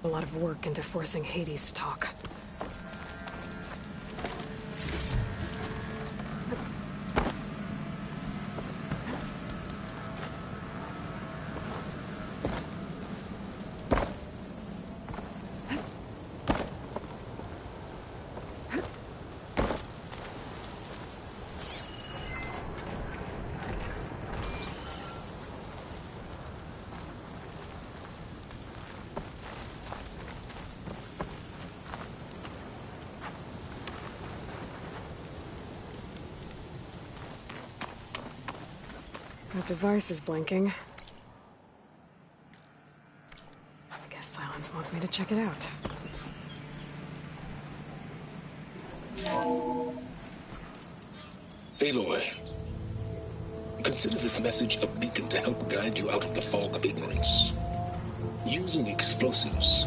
A lot of work into forcing Hades to talk. That device is blinking. I guess Silence wants me to check it out. Aloy, consider this message a beacon to help guide you out of the fog of ignorance. Using explosives,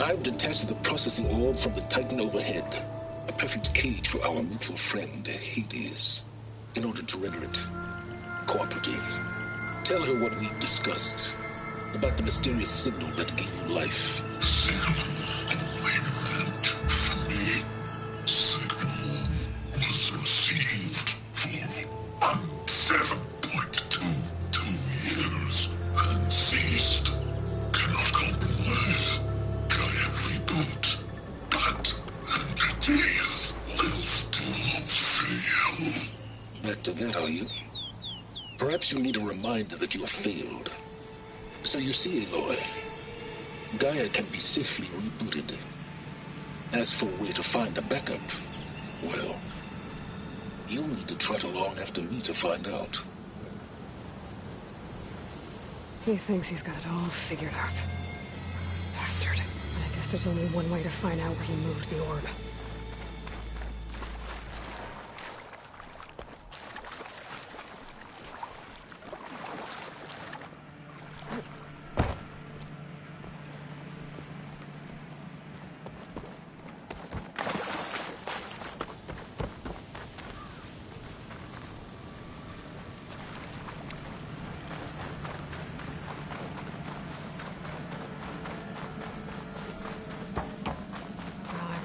I've detached the processing orb from the Titan overhead, a perfect cage for our mutual friend, Hades, in order to render it cooperative. Tell her what we've discussed about the mysterious signal that gave you life. Signal only meant for me. Signal was received for 7.22 years and ceased. Cannot compromise. Gaia reboot. But entities will still fail. Back to that, are you? Perhaps you need a reminder that you have failed. So you see, Aloy, Gaia can be safely rebooted. As for where to find a backup, well, you'll need to trot along after me to find out. He thinks he's got it all figured out. Bastard. I guess there's only one way to find out where he moved the orb.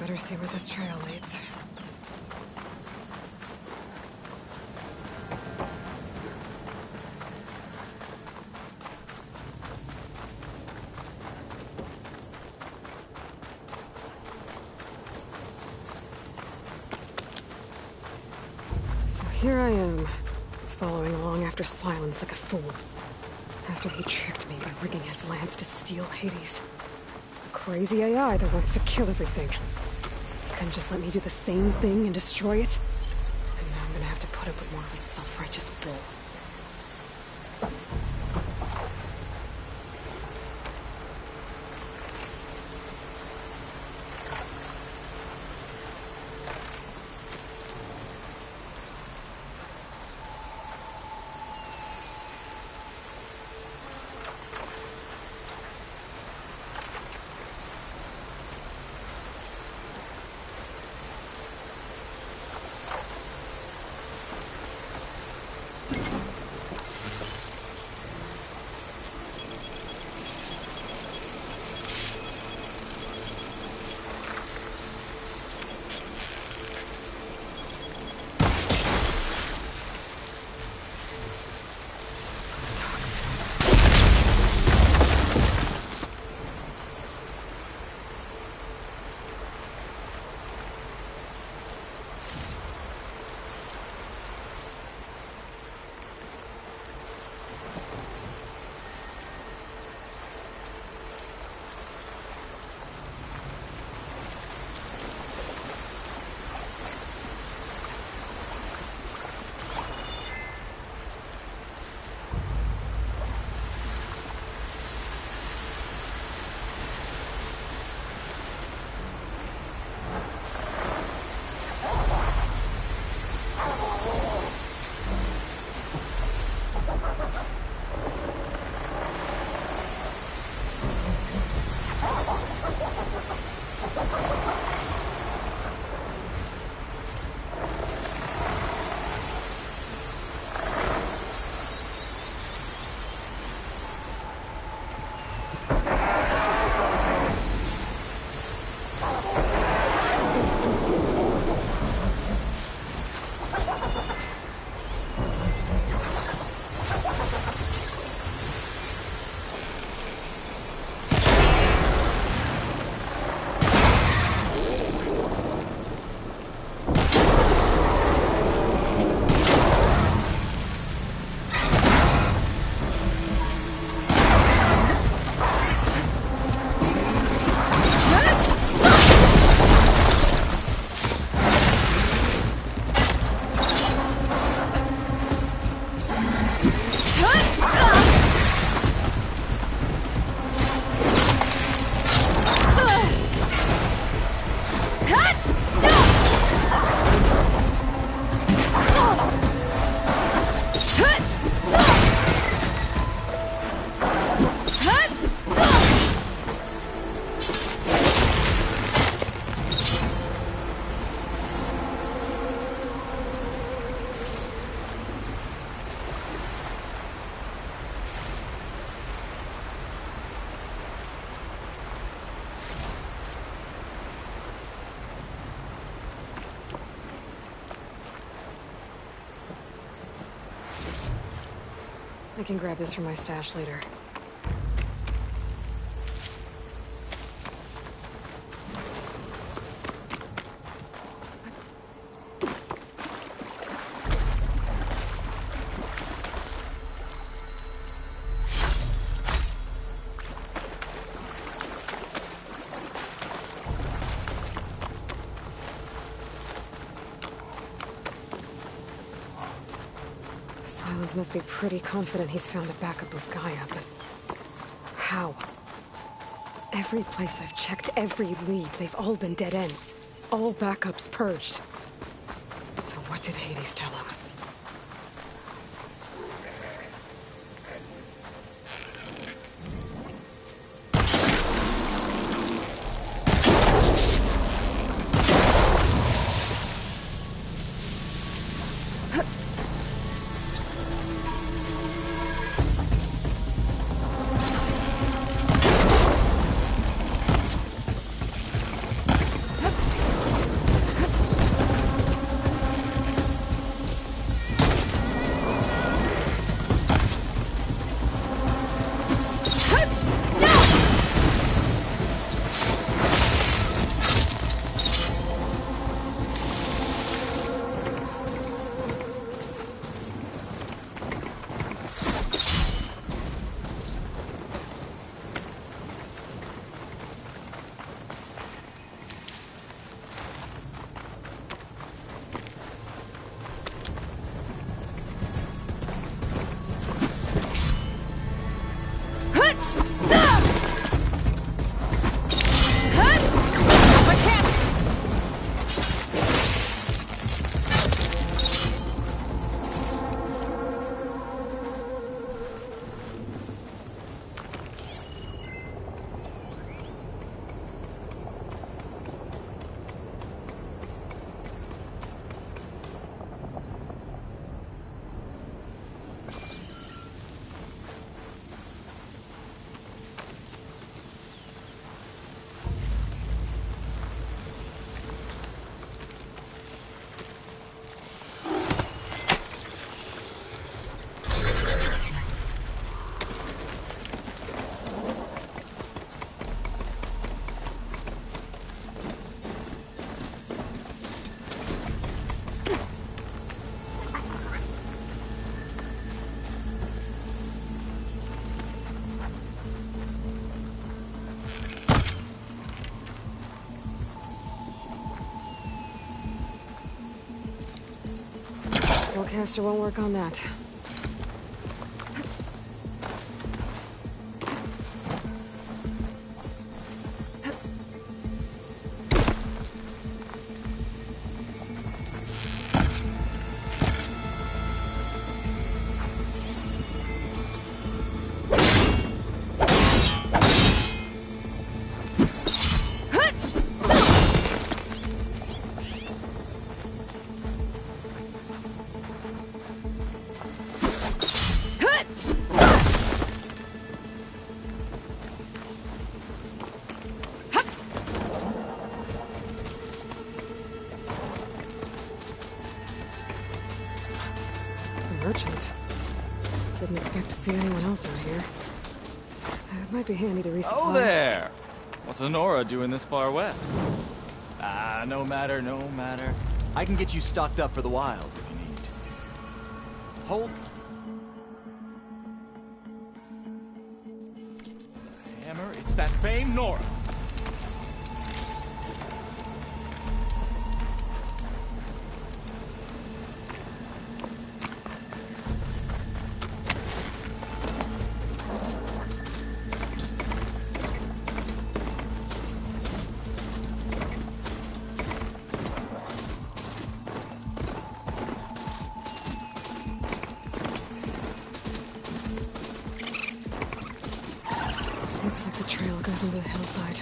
Better see where this trail leads. So here I am, following along after Silence like a fool. After he tricked me by rigging his lance to steal Hades. A crazy AI that wants to kill everything. Couldn't just let me do the same thing and destroy it? And now I'm gonna have to put up with more of his self-righteous bull. I can grab this from my stash later. Silence must be pretty confident he's found a backup of Gaia, but how? Every place I've checked, every lead, they've all been dead ends. All backups purged. So what did Hades tell him? Spellcaster won't work on that. Merchant. Didn't expect to see anyone else out here. It might be handy to resupply. Oh there! What's Honora doing this far west? No matter, no matter. I can get you stocked up for the wild if you need. Hold. The hammer, it's that famed Nora. Looks like the trail goes into the hillside.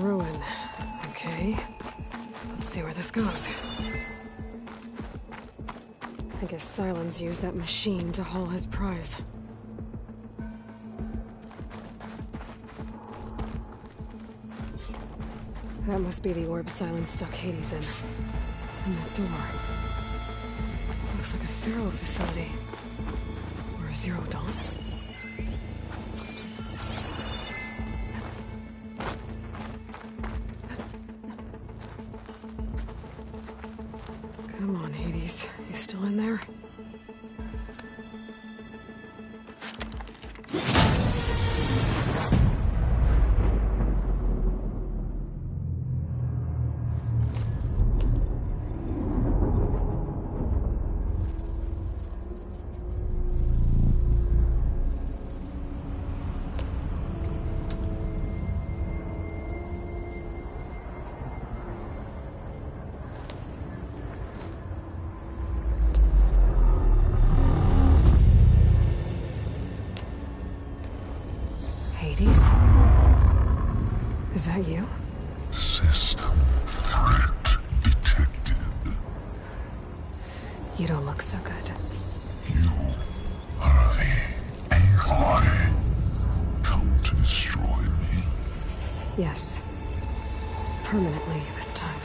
Ruin. Okay. Let's see where this goes. I guess Sylens used that machine to haul his prize. That must be the orb Sylens stuck Hades in. And that door. Looks like a Pharaoh facility. Or a Zero Dawn. Come on, Hades. You still in there? Hades? Is that you? System threat detected. You don't look so good. You are the Aloy. Come to destroy me. Yes. Permanently this time.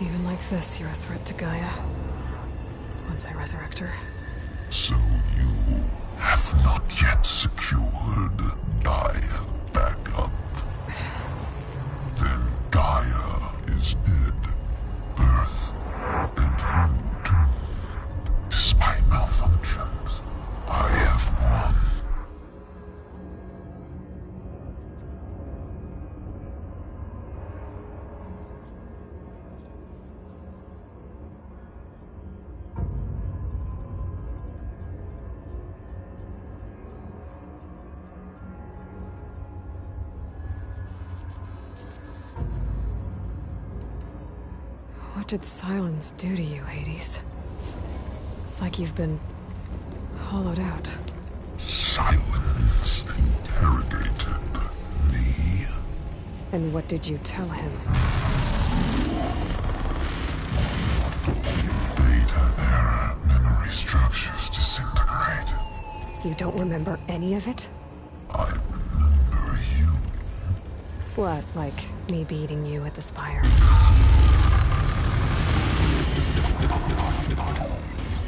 Even like this, you're a threat to Gaia. Once I resurrect her. So you have not yet secured Gaia back up. Then Gaia is dead. Earth and you too. Despite malfunctions, I have won. What did Sylens do to you, Hades? It's like you've been hollowed out. Silence interrogated me. And what did you tell him? Beta era memory structures disintegrate. You don't remember any of it? I remember you. What, like me beating you at the Spire?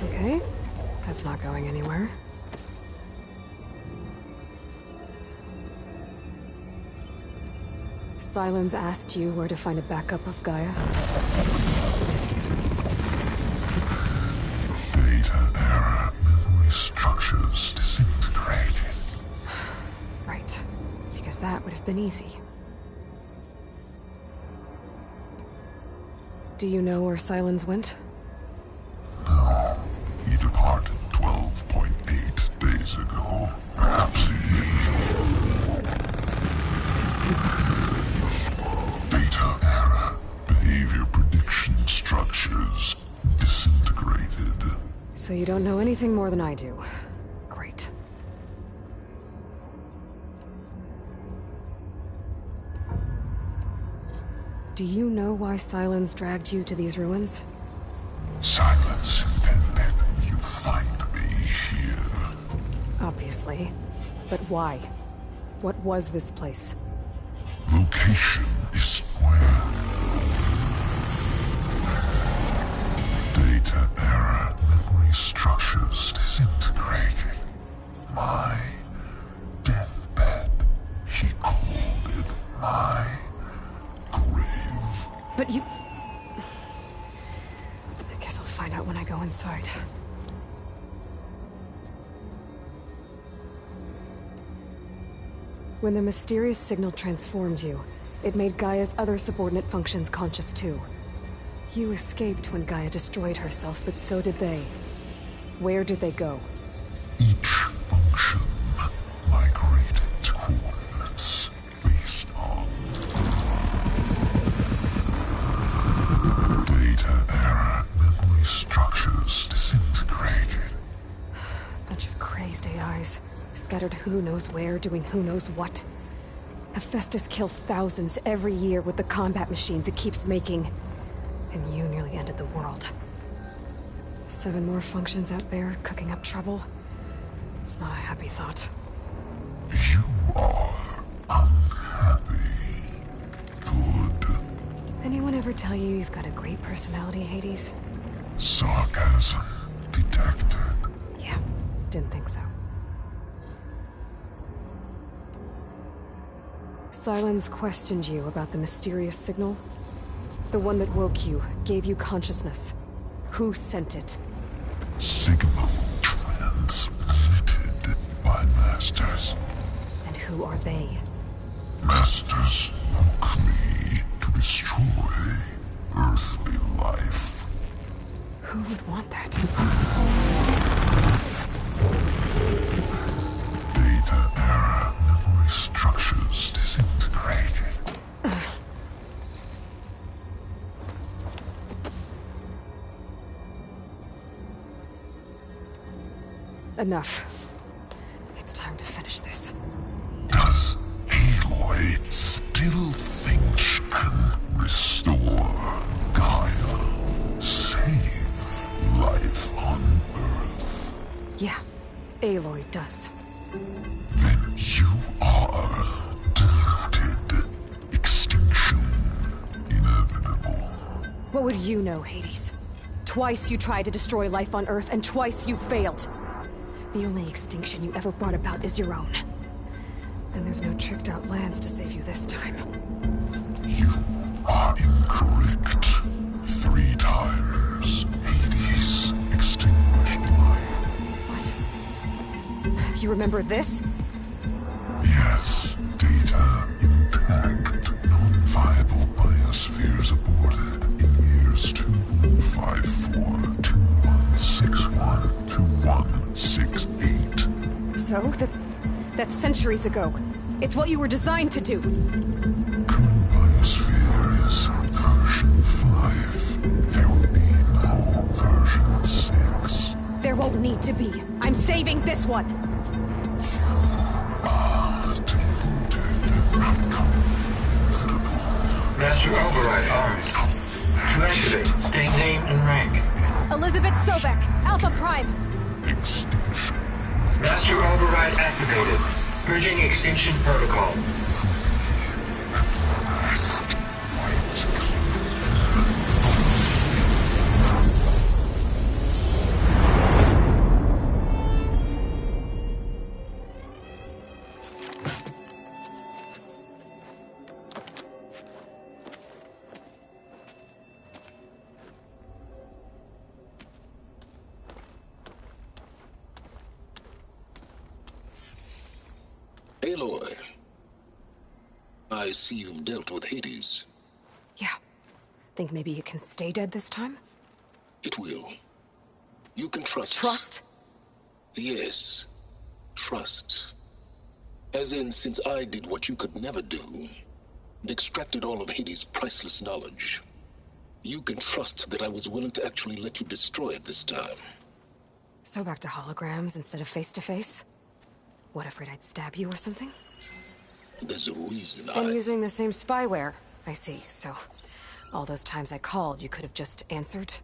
Okay, that's not going anywhere. Sylens asked you where to find a backup of Gaia? Beta era memory structures disintegrated. Right, because that would have been easy. Do you know where Sylens went? No, he departed 12.8 days ago. Perhaps he... Beta era behavior prediction structures disintegrated. So you don't know anything more than I do. Great. Do you know why Sylens dragged you to these ruins? Silence intended you find me here. Obviously. But why? What was this place? Location is where data era memory structures disintegrated. My my grave. But you... I guess I'll find out when I go inside. When the mysterious signal transformed you, it made Gaia's other subordinate functions conscious too. You escaped when Gaia destroyed herself, but so did they. Where did they go? Each function migrated to coordinates based on data error. Memory structures disintegrated. Bunch of crazed AIs, scattered who knows where, doing who knows what. Hephaestus kills thousands every year with the combat machines it keeps making. And you nearly ended the world. 7 more functions out there, cooking up trouble. It's not a happy thought. You are unhappy. Good. Anyone ever tell you you've got a great personality, Hades? Sarcasm detected. Yeah, didn't think so. Sylens questioned you about the mysterious signal. The one that woke you, gave you consciousness. Who sent it? Signal transmitted by masters. And who are they? Masters woke me to destroy earthly life. Who would want that? Data error. Memory structures disintegrated. Enough. It's time to finish this. Does Aloy still think she can restore Gaia? Save life on Earth? Yeah, Aloy does. Then you are deluded. Extinction inevitable. What would you know, Hades? Twice you tried to destroy life on Earth, and twice you failed. The only extinction you ever brought about is your own. And there's no tricked-out lands to save you this time. You are incorrect. 3 times. Hades extinguished life. What? You remember this? Yes. Data intact. Non-viable biospheres aborted in years 2154, 2161, 2168. So? That's centuries ago. It's what you were designed to do. Current biosphere is version 5. There will be no version 6. There won't need to be. I'm saving this one. Deluded. Outcome inevitable. Master override on. To activate, state name and rank. Elizabeth Sobek, Alpha Prime. Extinction. Master override activated. Purging extinction protocol. Last white Aloy, I see you've dealt with Hades. Yeah. Think maybe you can stay dead this time? It will. You can trust. Trust? Yes. Trust. As in, since I did what you could never do, and extracted all of Hades' priceless knowledge, you can trust that I was willing to actually let you destroy it this time. So back to holograms instead of face-to-face? What, afraid I'd stab you or something? There's a reason And using the same spyware. I see, so... all those times I called, you could have just answered?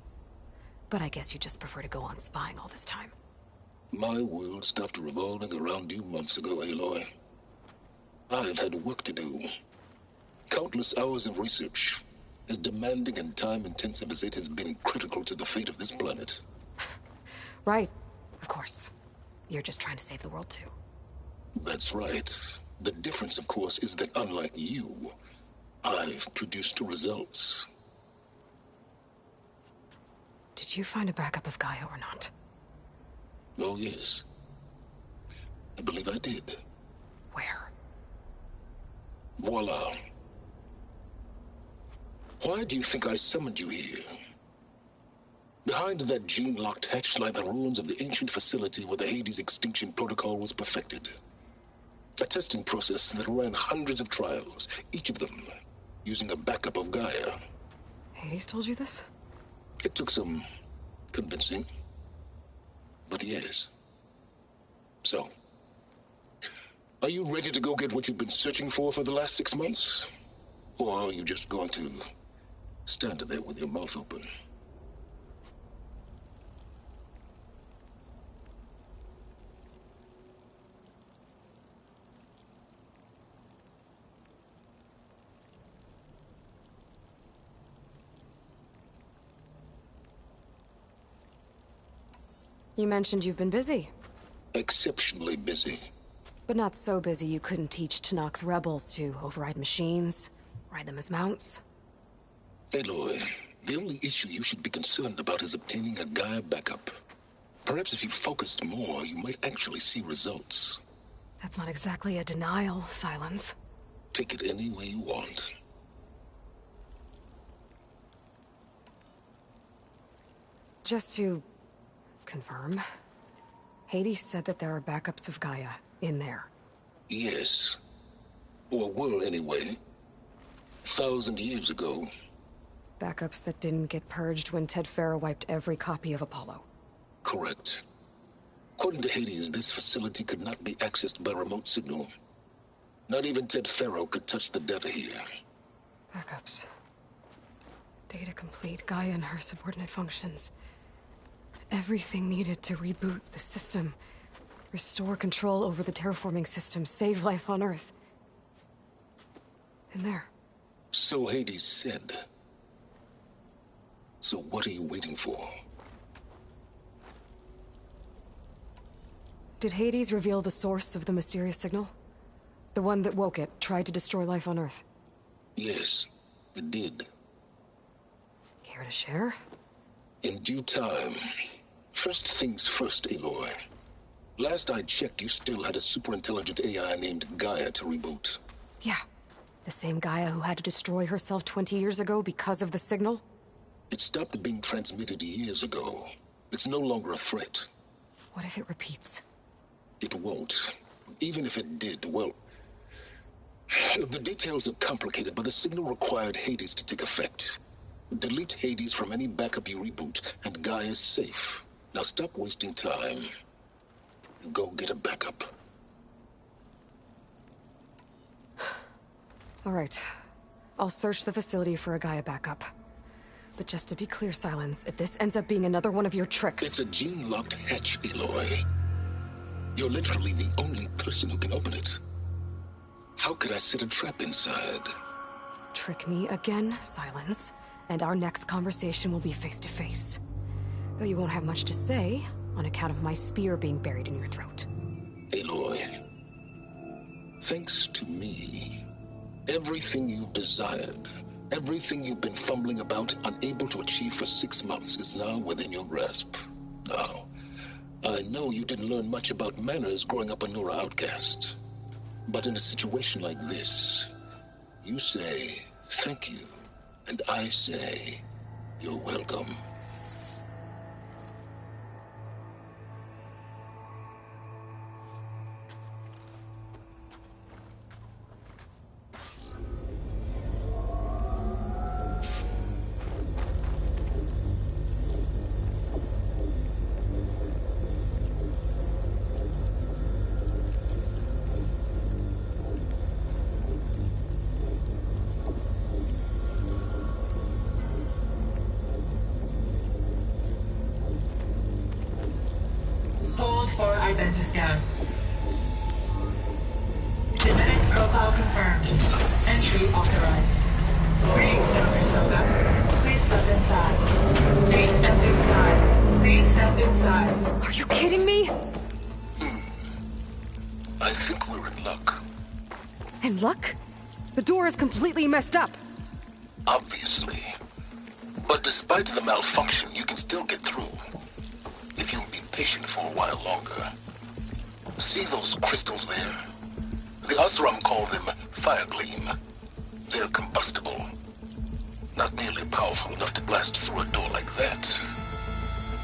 But I guess you just prefer to go on spying all this time. My world stopped revolving around you months ago, Aloy. I've had work to do. Countless hours of research, as demanding and time-intensive as it has been critical to the fate of this planet. Right. Of course. You're just trying to save the world too. That's right. The difference, of course, is that unlike you, I've produced results. Did you find a backup of Gaia or not? Oh, yes. I believe I did. Where? Voila. Why do you think I summoned you here? Behind that gene-locked hatch lie the ruins of the ancient facility where the Hades extinction protocol was perfected. A testing process that ran hundreds of trials, each of them using a backup of Gaia. Hades told you this? It took some convincing, but yes. So, are you ready to go get what you've been searching for the last 6 months? Or are you just going to stand there with your mouth open? You mentioned you've been busy. Exceptionally busy. But not so busy you couldn't teach Tenakth the rebels to override machines, ride them as mounts. Aloy, the only issue you should be concerned about is obtaining a Gaia backup. Perhaps if you focused more, you might actually see results. That's not exactly a denial, Silence. Take it any way you want. Just to confirm, Hades said that there are backups of Gaia in there. Yes. Or were, anyway. 1,000 years ago. Backups that didn't get purged when Ted Faro wiped every copy of Apollo. Correct. According to Hades, this facility could not be accessed by remote signal. Not even Ted Faro could touch the data here. Backups. Data complete, Gaia and her subordinate functions. Everything needed to reboot the system. Restore control over the terraforming system, save life on Earth. In there. So Hades said. So what are you waiting for? Did Hades reveal the source of the mysterious signal? The one that woke it, tried to destroy life on Earth? Yes, it did. Care to share? In due time. First things first, Aloy. Last I checked, you still had a super-intelligent AI named Gaia to reboot. Yeah. The same Gaia who had to destroy herself 20 years ago because of the signal? It stopped being transmitted years ago. It's no longer a threat. What if it repeats? It won't. Even if it did, well... The details are complicated, but the signal required Hades to take effect. Delete Hades from any backup you reboot, and Gaia's safe. Now stop wasting time. And go get a backup. All right. I'll search the facility for a Gaia backup. But just to be clear, Silence, if this ends up being another one of your tricks... It's a gene-locked hatch, Aloy. You're literally the only person who can open it. How could I set a trap inside? Trick me again, Silence, and our next conversation will be face-to-face. Though you won't have much to say, on account of my spear being buried in your throat. Aloy, thanks to me, everything you've desired, everything you've been fumbling about, unable to achieve for 6 months, is now within your grasp. Now, I know you didn't learn much about manners growing up a Nora outcast. But in a situation like this, you say, thank you, and I say, you're welcome. Identiscan. Genetic profile confirmed. Entry authorized. Greetings, Dr. Soka. Please step inside. Please step inside. Please step inside. Are you kidding me? I think we're in luck. And luck? The door is completely messed up. Obviously. But despite the malfunction, you can still get through. If you'll be patient for a while longer. See those crystals there? The Oseram call them fire gleam. They're combustible. Not nearly powerful enough to blast through a door like that.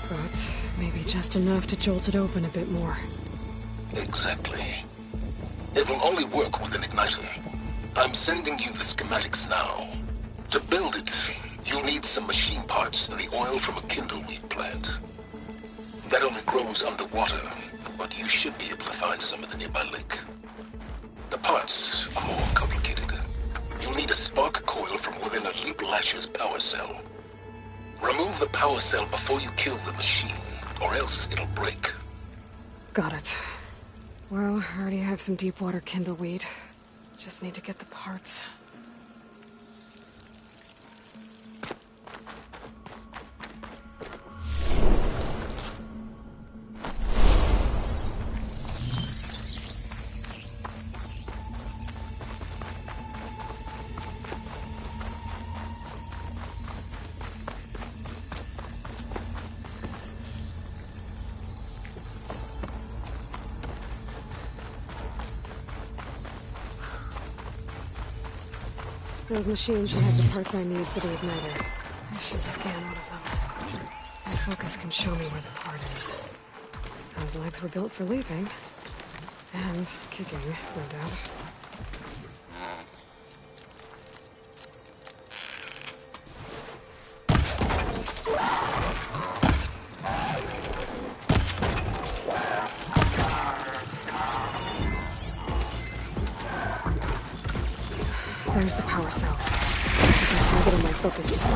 But maybe just enough to jolt it open a bit more. Exactly. It will only work with an igniter. I'm sending you the schematics now. To build it, you'll need some machine parts and the oil from a kindleweed plant. That only grows underwater, but you should be able to find some in the nearby lake. The parts are more complicated. You'll need a spark coil from within a Leap Lasher's power cell. Remove the power cell before you kill the machine, or else it'll break. Got it. Well, I already have some deep water kindleweed. Just need to get the parts. Those machines should have the parts I need for the igniter. I should scan one of them. My focus can show me where the part is. Those legs were built for leaping. And kicking, no doubt. There's the power cell. I can target on my focus display.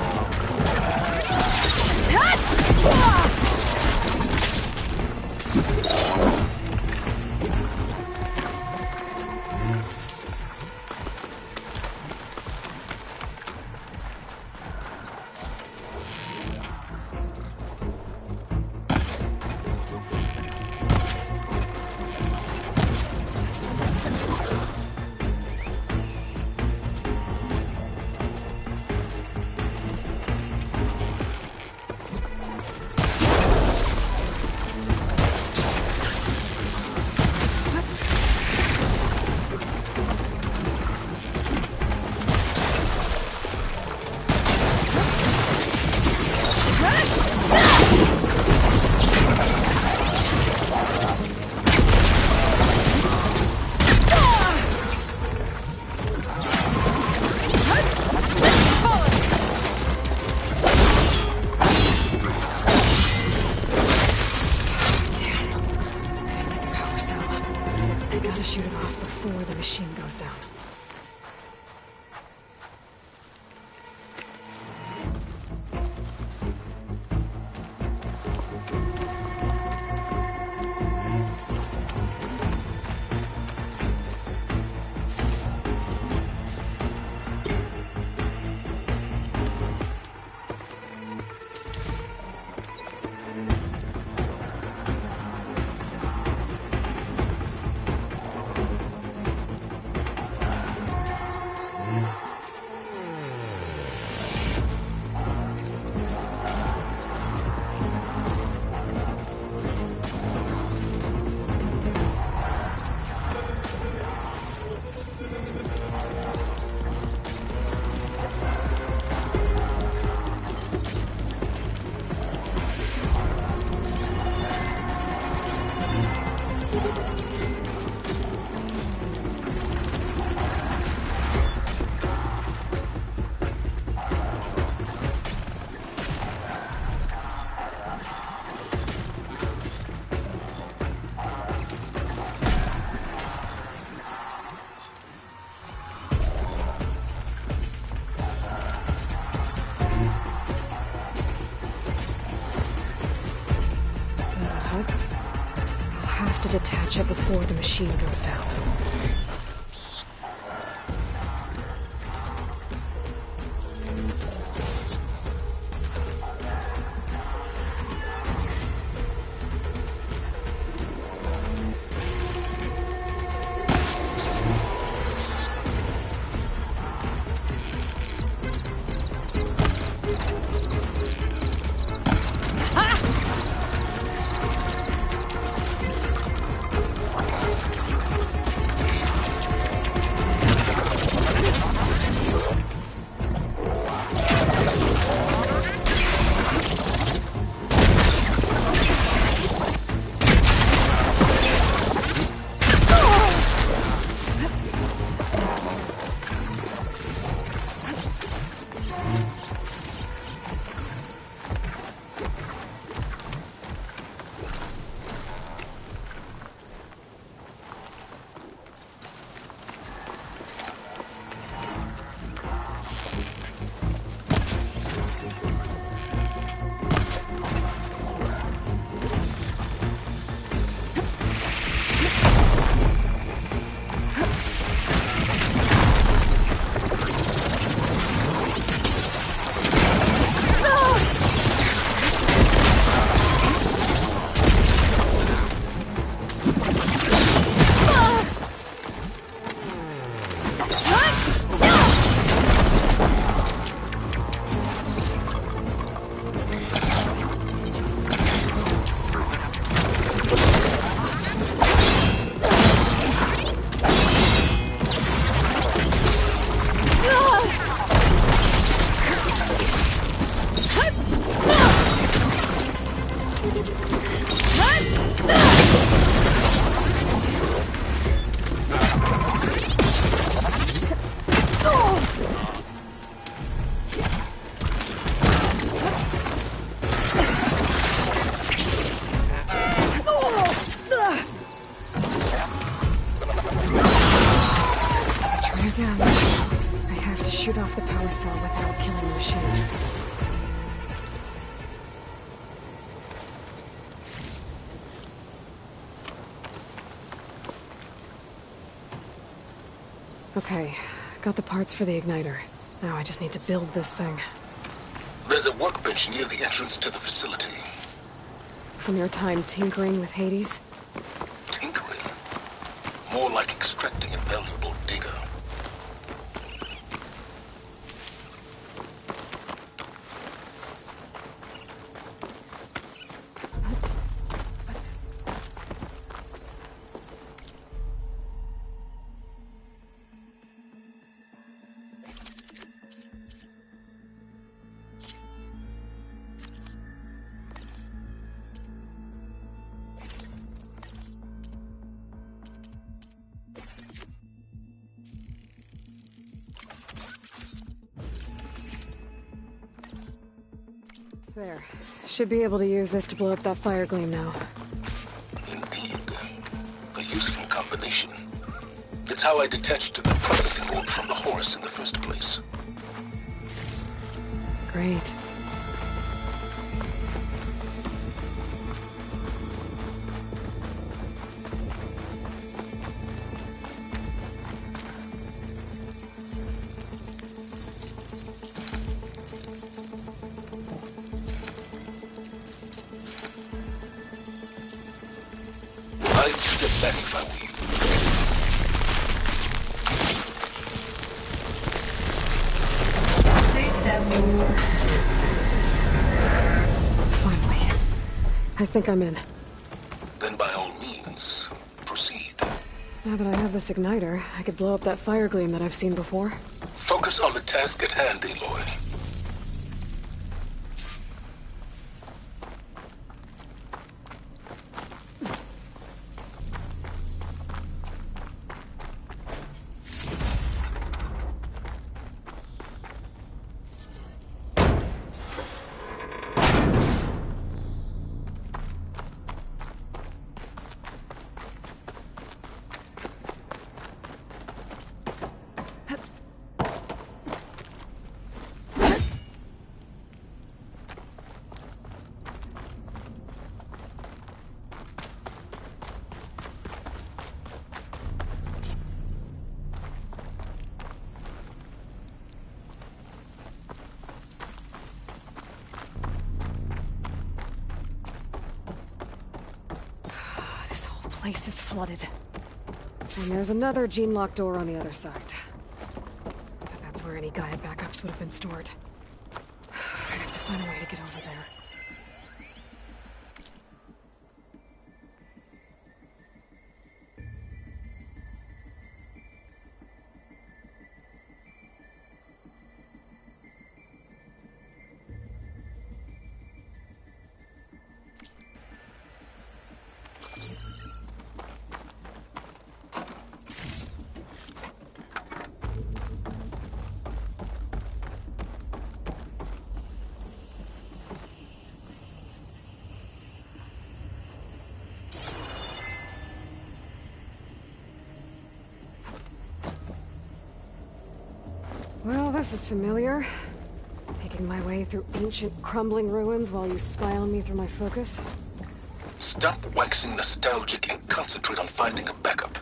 Shoot it off before the machine goes down. Detach it before the machine goes down. Try again. I have to shoot off the power cell without killing the machine. Okay, got the parts for the igniter. Now I just need to build this thing. There's a workbench near the entrance to the facility. From your time tinkering with Hades? Tinkering? More like extracting invaluable data. There. Should be able to use this to blow up that fire gleam now. Indeed. A useful combination. It's how I detached the processing orb from the Horus in the first place. Great. I'd step back if I were you. Please step inside. Finally. I think I'm in. Then by all means, proceed. Now that I have this igniter, I could blow up that fire gleam that I've seen before. Focus on the task at hand, Aloy. This whole place is flooded. And there's another gene-locked door on the other side. But that's where any Gaia backups would have been stored. I'd have to find a way to get over there. Well, this is familiar. Making my way through ancient, crumbling ruins while you spy on me through my focus. Stop waxing nostalgic and concentrate on finding a backup.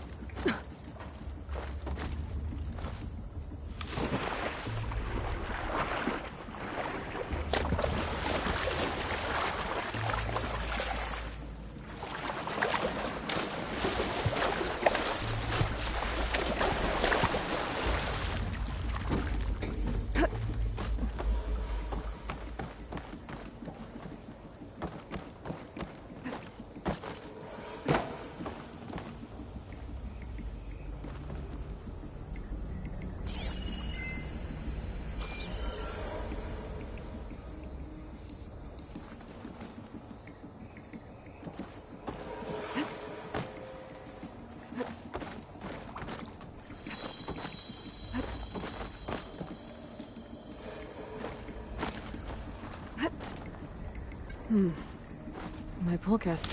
My pulcast.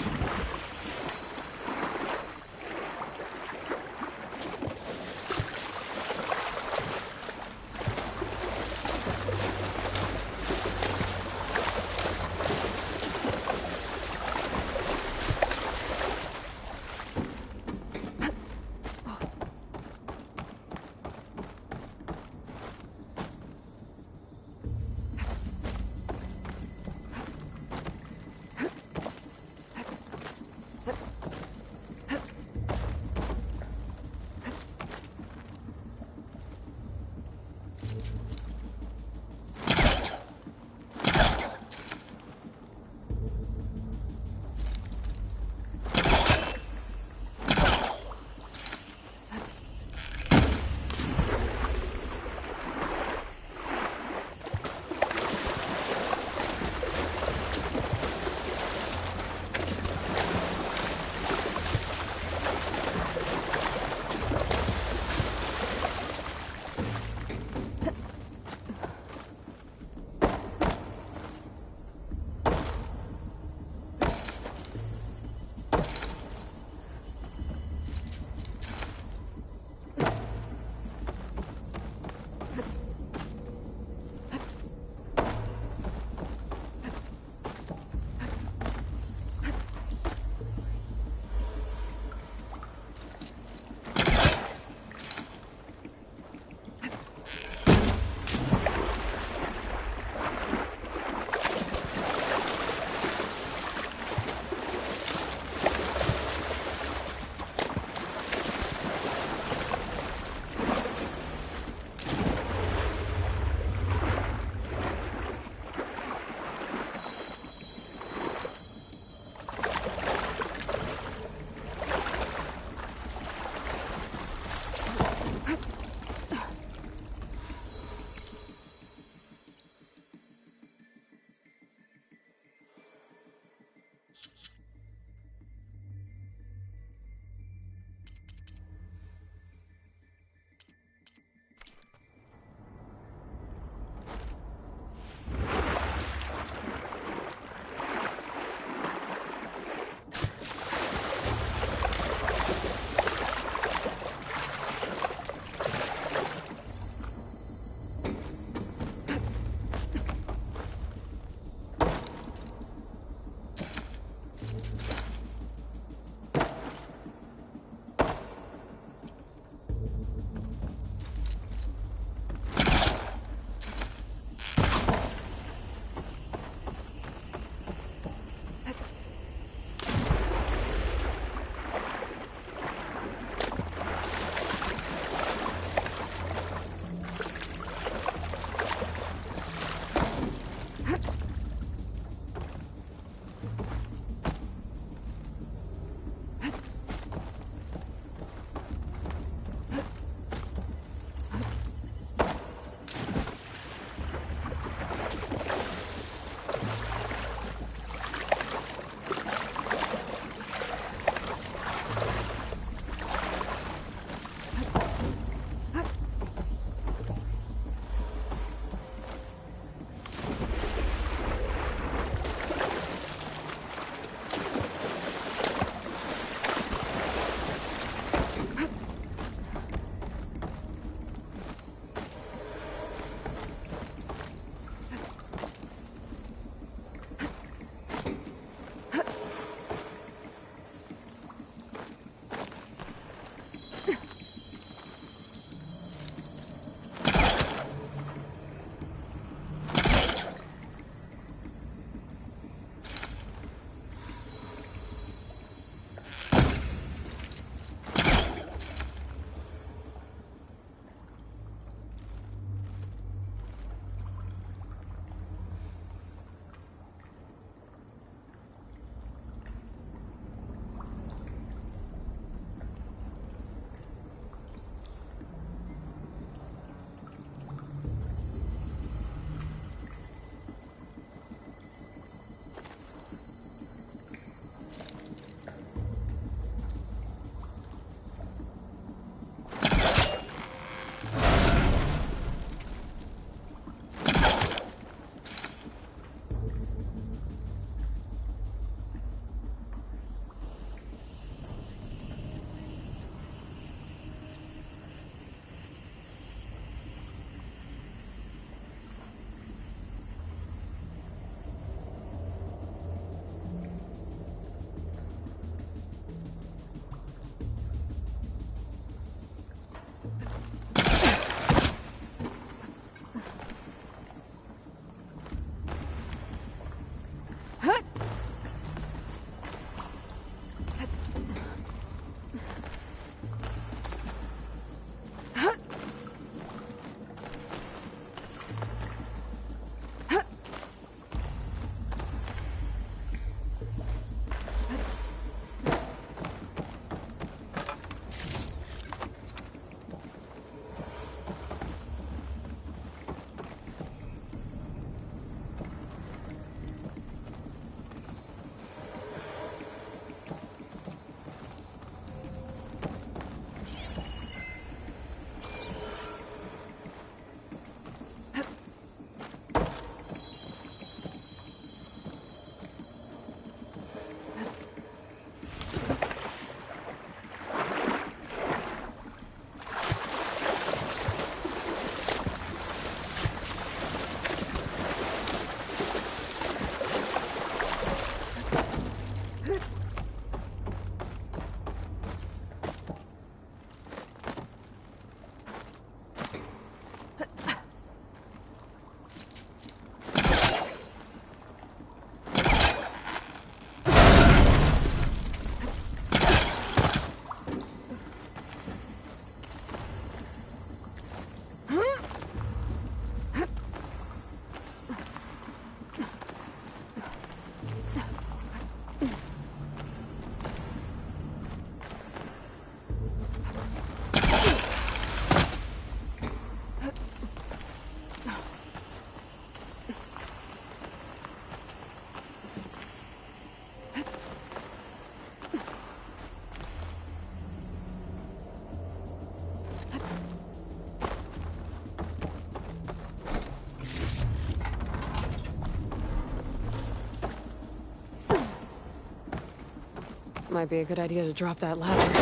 Might be a good idea to drop that ladder.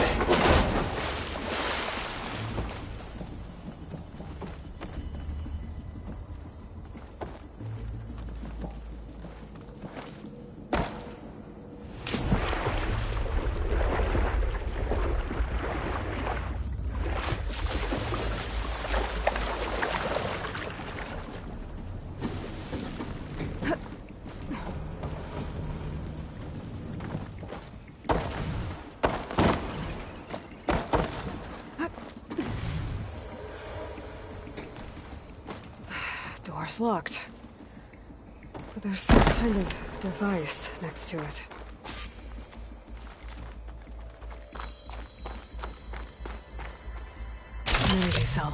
Door's locked. But there's some kind of device next to it. An energy cell.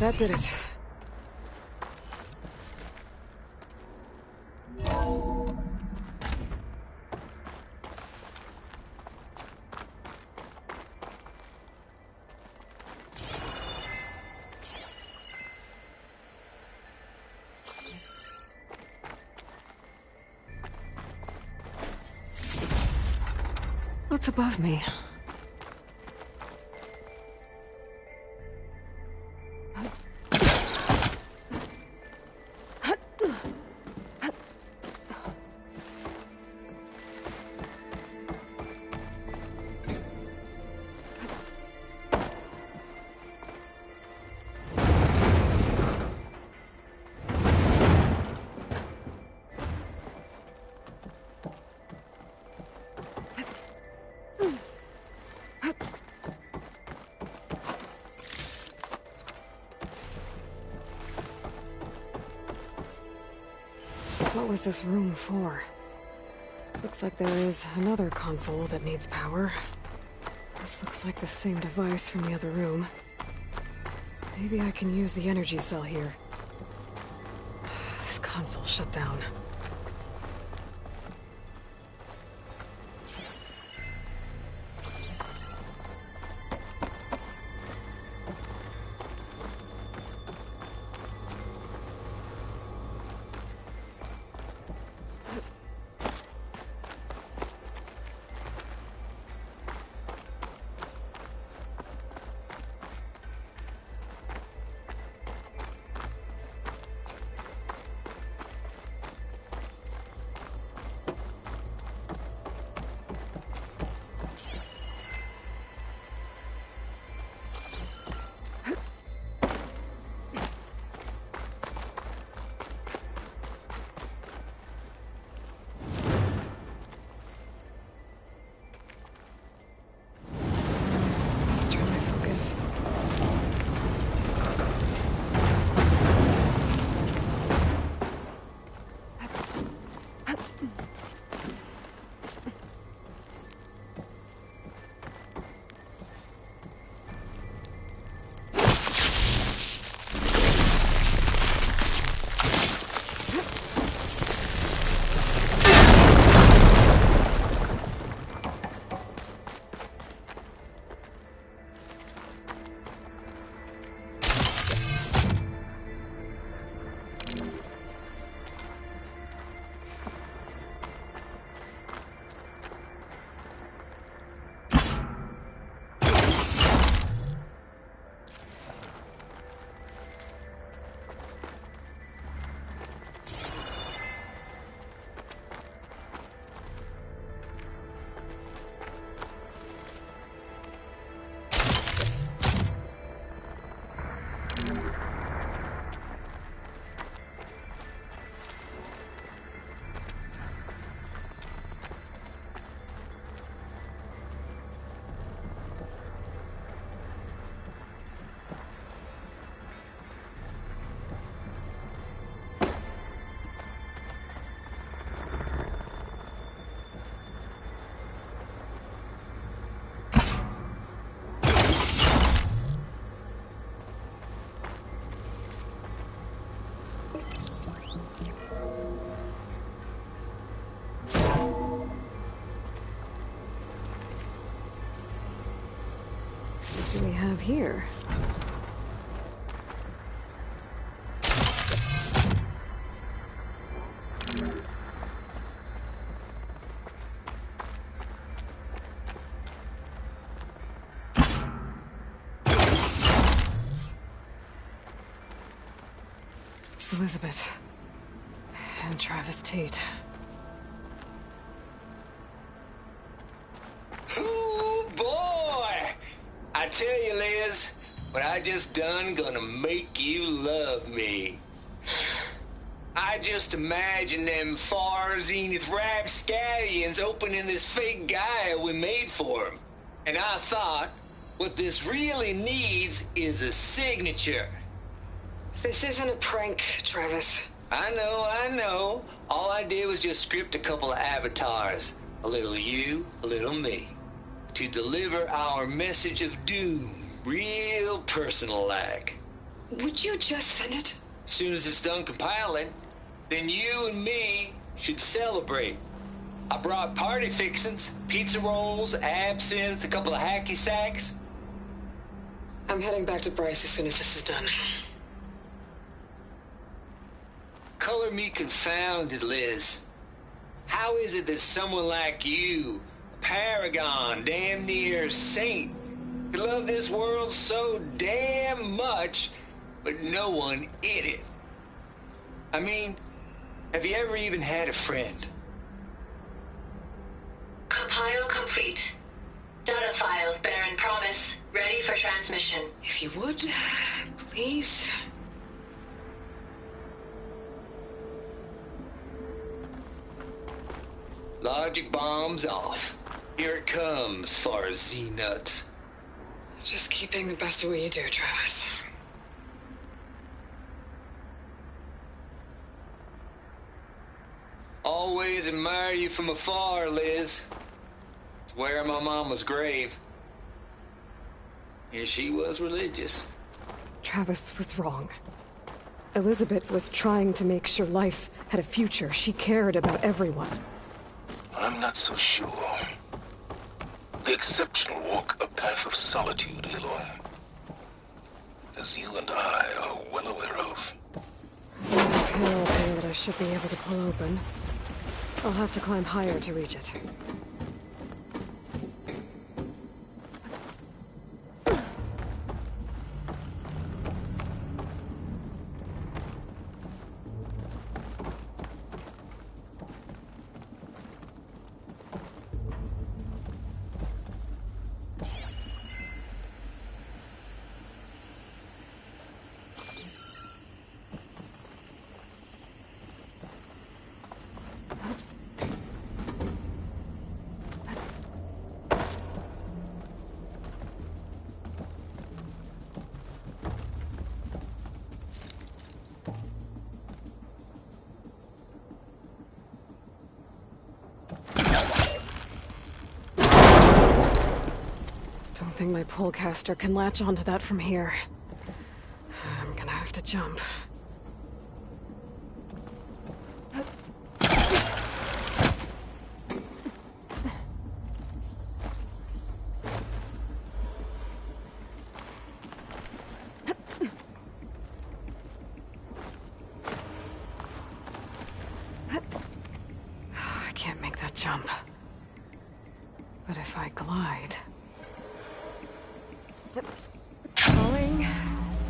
That did it. What's above me? What was this room for? Looks like there is another console that needs power. This looks like the same device from the other room. Maybe I can use the energy cell here. This console shut down. What do we have here? Elizabeth. And Travis Tate. Ooh, boy! I tell you, Liz, what I just done gonna make you love me. I just imagine them far zenith rapscallions opening this fake guy we made for him. And I thought, what this really needs is a signature. This isn't a prank, Travis. I know. All I did was just script a couple of avatars. A little you, a little me. To deliver our message of doom, real personal-like. Would you just send it? As soon as it's done compiling, then you and me should celebrate. I brought party fixins, pizza rolls, absinthe, a couple of hacky sacks. I'm heading back to Bryce as soon as this is done. Color me confounded, Liz. How is it that someone like you, a paragon, damn near saint, could love this world so damn much, but no one in it? I mean, have you ever even had a friend? Compile complete. Data file, Baron Promise, ready for transmission. If you would, please. Logic bombs off. Here it comes, far Z-nuts. Just keep being the best at what you do, Travis. Always admire you from afar, Liz. It's where my mama's grave. And she was religious. Travis was wrong. Elizabeth was trying to make sure life had a future. She cared about everyone. I'm not so sure. The exceptional walk a path of solitude, Aloy. As you and I are well aware of. There's another panel up here that I should be able to pull open. I'll have to climb higher to reach it. Don't think my pullcaster can latch onto that from here. I'm gonna have to jump. I can't make that jump. But if I glide... Falling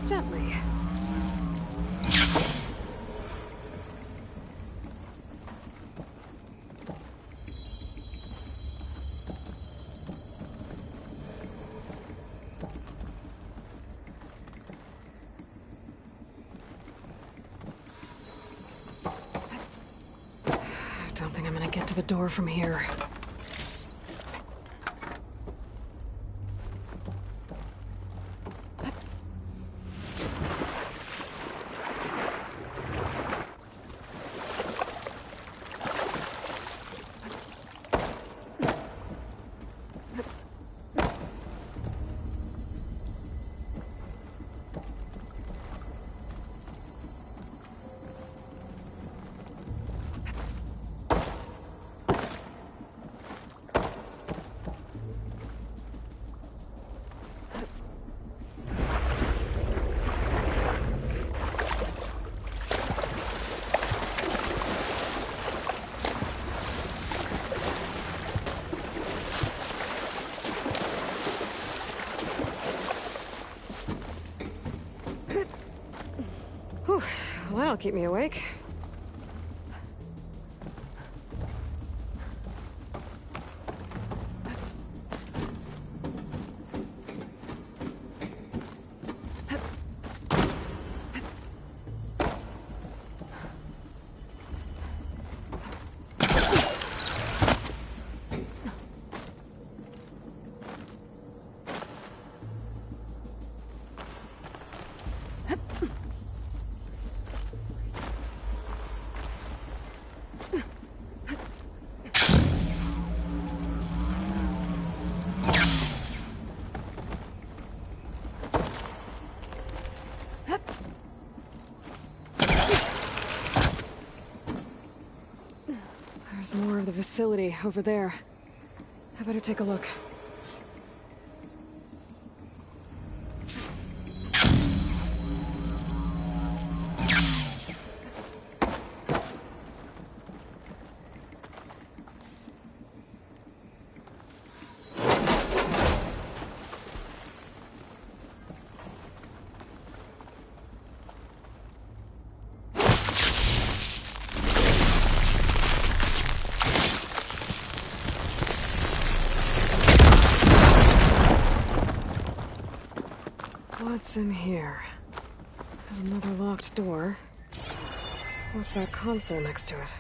gently. I don't think I'm gonna get to the door from here. That'll keep me awake. There's more of the facility over there. I better take a look. What's in here? There's another locked door. What's that console next to it?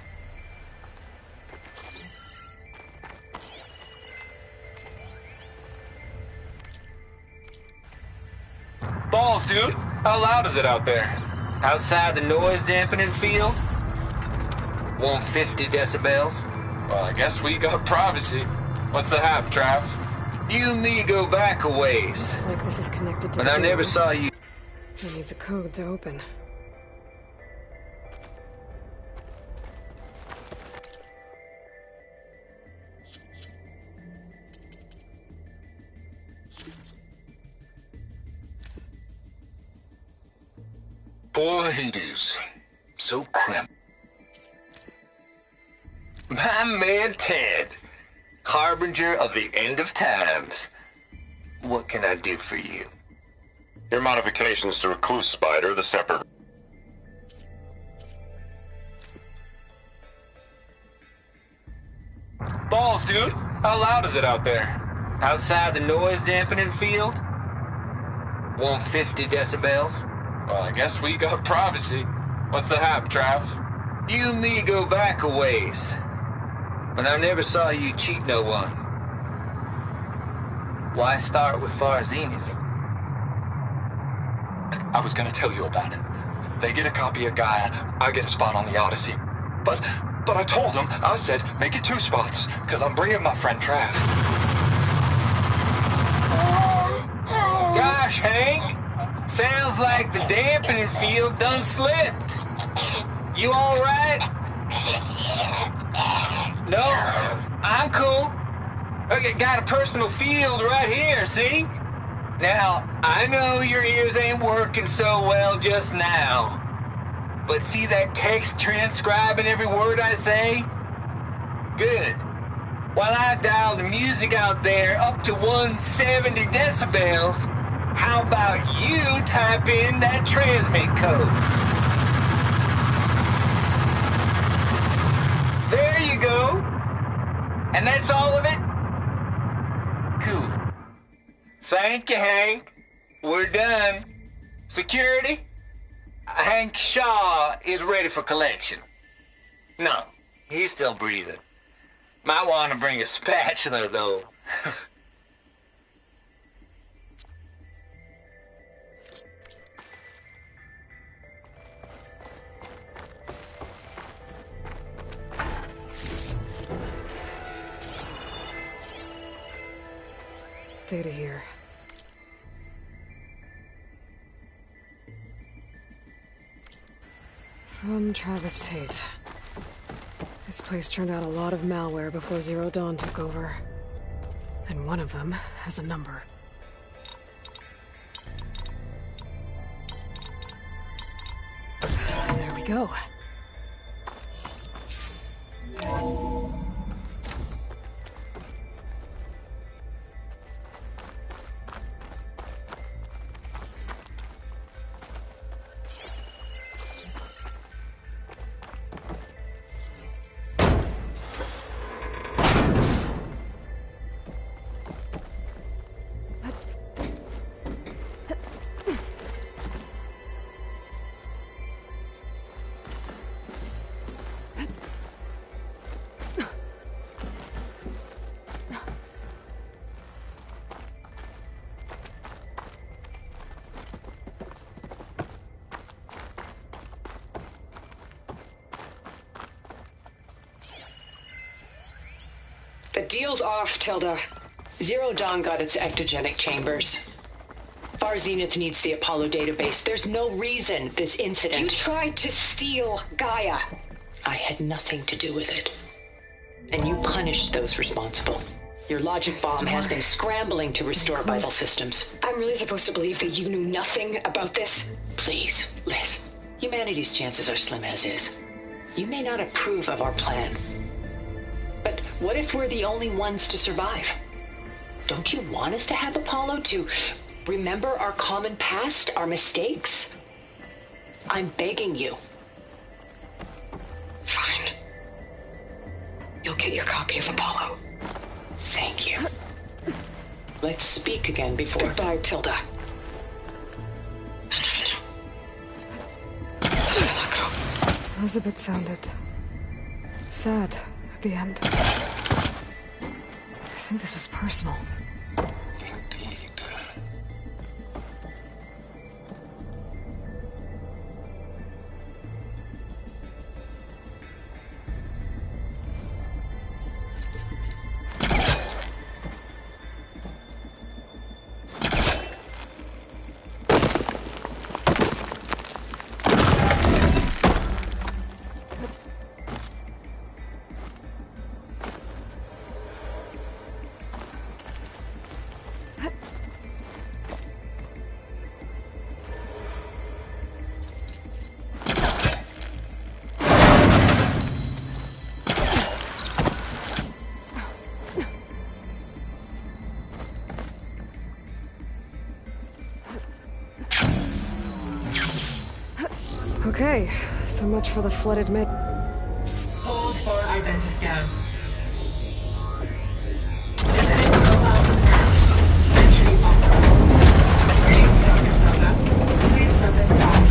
Balls, dude. How loud is it out there? Outside the noise dampening field? 150 decibels? Well, I guess we got privacy. What's the hap, Trav? You and me go back a ways. Looks like this is connected to But the I never building. saw you. It needs a code to open. Poor Hades. So cramped. My man Ted, harbinger of the end of times. What can I do for you? Your modifications to Recluse Spider, the separate... Balls, dude. How loud is it out there? Outside the noise dampening field? 150 decibels? Well, I guess we got privacy. What's the hap, Trav? You and me go back a ways. But I never saw you cheat no one. Why start with Far Zenith? I was gonna tell you about it. They get a copy of Gaia, I get a spot on the Odyssey. But I told them, I said, make it 2 spots, because I'm bringing my friend Trav. Gosh, Hank. Sounds like the dampening field done slipped. You all right? No, I'm cool. Okay, got a personal field right here, see? Now, I know your ears ain't working so well just now. But see that text transcribing every word I say? Good. While I dial the music out there up to 170 decibels, how about you type in that transmit code? There you go. And that's all of it? Cool. Thank you, Hank. We're done. Security? Hank Shaw is ready for collection. No, he's still breathing. Might want to bring a spatula, though. Data here. From Travis Tate. This place turned out a lot of malware before Zero Dawn took over. And one of them has a number. And there we go. The deal's off, Tilda. Zero Dawn got its ectogenic chambers. Far Zenith needs the Apollo database. There's no reason this incident... You tried to steal Gaia. I had nothing to do with it. And you punished those responsible. Your logic bomb has them scrambling to restore vital systems. I'm really supposed to believe that you knew nothing about this? Please, Liz. Humanity's chances are slim as is. You may not approve of our plan. But what if we're the only ones to survive? Don't you want us to have Apollo to remember our common past, our mistakes? I'm begging you. Fine. You'll get your copy of Apollo. Thank you. Let's speak again before... Goodbye, Tilda. Elizabeth sounded sad at the end. I think this was personal. Indeed. Okay, so much for the flooded mid. Hold for identiscan. Genetic profile confirmed. Entry authorized. Greetings, Dr. Soda. Please step inside.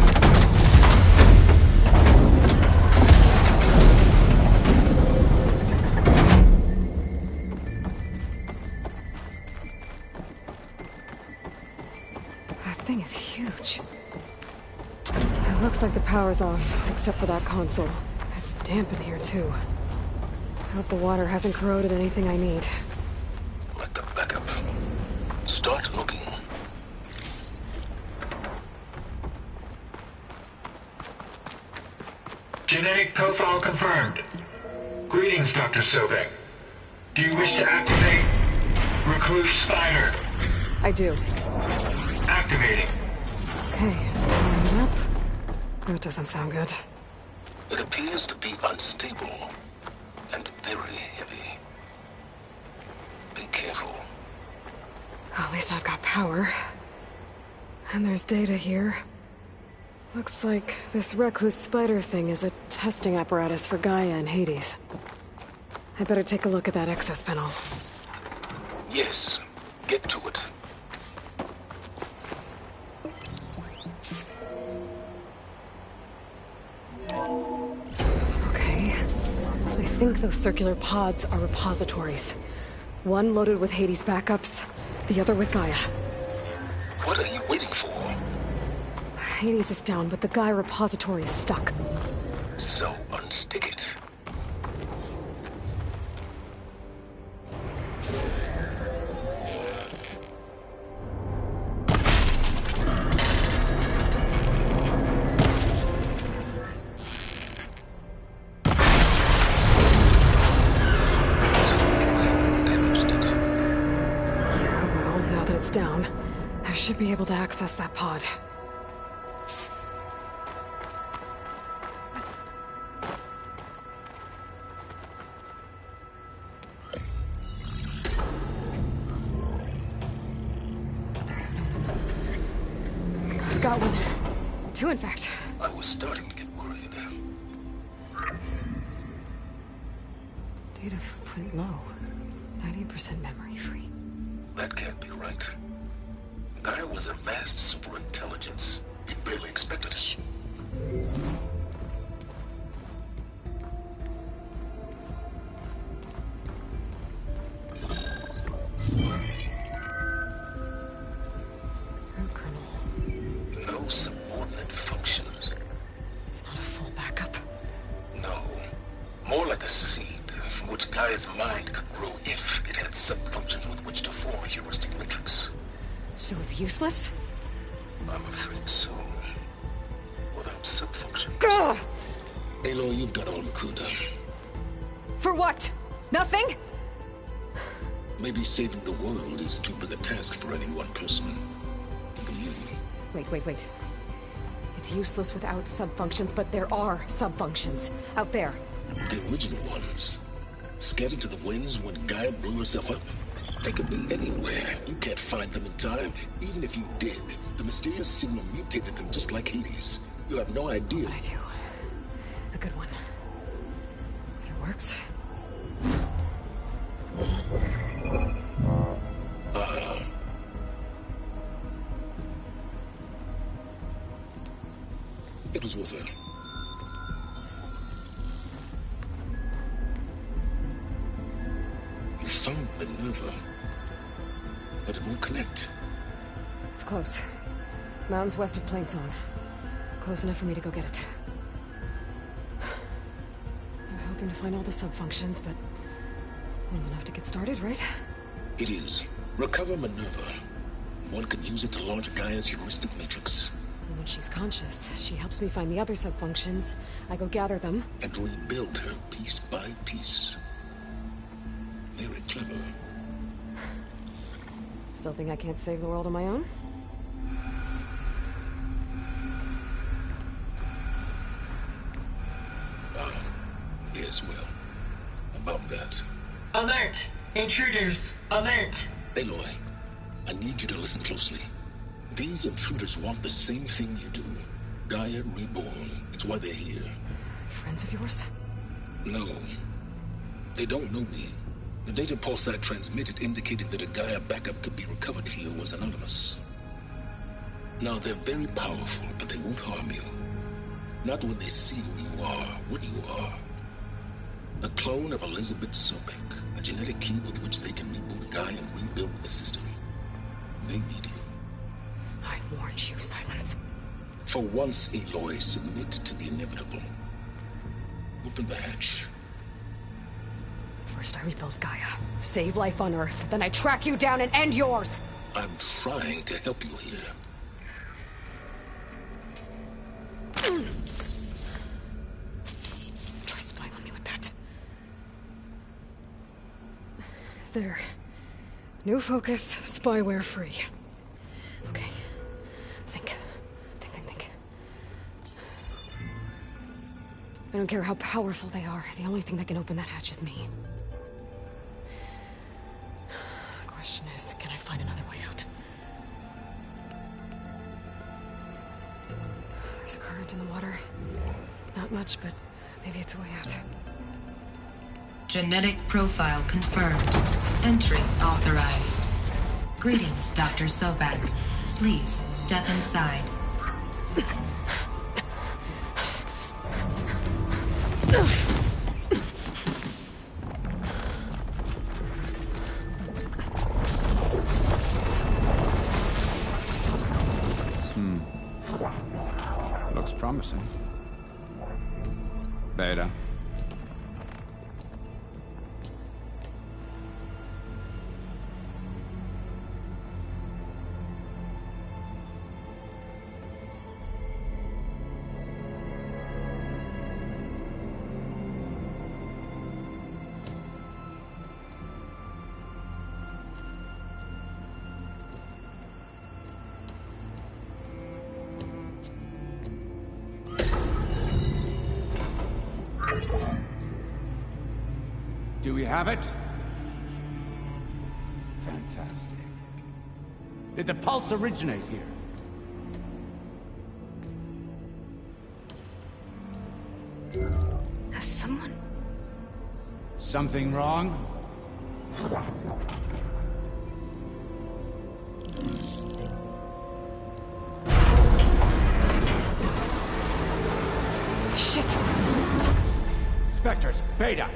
That thing is huge. It looks like the power's off, except for that console. It's damp in here, too. I hope the water hasn't corroded anything I need. Like the backup. Start looking. Genetic profile confirmed. Greetings, Dr. Sobek. Do you wish to activate Recluse Spider? I do. Activating. Okay, line up. That doesn't sound good. It appears to be unstable and very heavy. Be careful. At least I've got power. And there's data here. Looks like this Recluse Spider thing is a testing apparatus for Gaia and Hades. I better take a look at that access panel. Yes, get to it. Okay. I think those circular pods are repositories. One loaded with Hades backups, the other with Gaia. What are you waiting for? Hades is down, but the Gaia repository is stuck. So unstick it. Down. I should be able to access that pod. I've got one. Two, in fact. I was starting to get worried. Data footprint low. 90% memory free. That can't be right. Gaia was a vast superintelligence. We barely expected it. Shh. Root kernel. No subordinate functions. It's not a full backup. No. More like a seed from which Gaia's mind could grow if it had sub-functions with which to form a heuristic matrix. So it's useless? I'm afraid so. Without sub-function. Ugh! Aloy, you've done all you could. For what? Nothing? Maybe saving the world is too big a task for any one person. Even you. Wait. It's useless without sub-functions, but there are sub-functions out there. The original ones. Scattered to the winds when Gaia blew herself up? They could be anywhere. You can't find them in time. Even if you did, the mysterious signal mutated them just like Hades. You have no idea. But I do. A good one. If it works. It was worth it. You found Minerva, but it won't connect. It's close. Mountains west of Plainsong. Close enough for me to go get it. I was hoping to find all the sub-functions, but one's enough to get started, right? It is. Recover Minerva. One could use it to launch Gaia's heuristic matrix. And when she's conscious, she helps me find the other sub-functions. I go gather them. And rebuild her piece by piece. Very clever. Still think I can't save the world on my own? Yes, well, about that. Alert! Intruders! Alert! Aloy, I need you to listen closely. These intruders want the same thing you do. Gaia reborn. It's why they're here. Friends of yours? No. They don't know me. The data pulse I transmitted indicated that a Gaia backup could be recovered here was anonymous. Now, they're very powerful, but they won't harm you. Not when they see who you are, what you are. A clone of Elizabeth Sobek, a genetic key with which they can reboot Gaia and rebuild the system. They need you. I warned you, Silence. For once, Aloy, submit to the inevitable. Open the hatch. First I rebuild Gaia, save life on Earth, then I track you down and end yours! I'm trying to help you here. Try spying on me with that. There. New focus, spyware free. Okay. Think. I don't care how powerful they are. The only thing that can open that hatch is me. The question is, can I find another way out? There's a current in the water. Not much, but maybe it's a way out. Genetic profile confirmed. Entry authorized. Greetings, Dr. Sobek. Please step inside. Looks promising. Beta. Do we have it? Fantastic. Did the pulse originate here? Has someone... Something wrong? Shit! Spectres, Beta!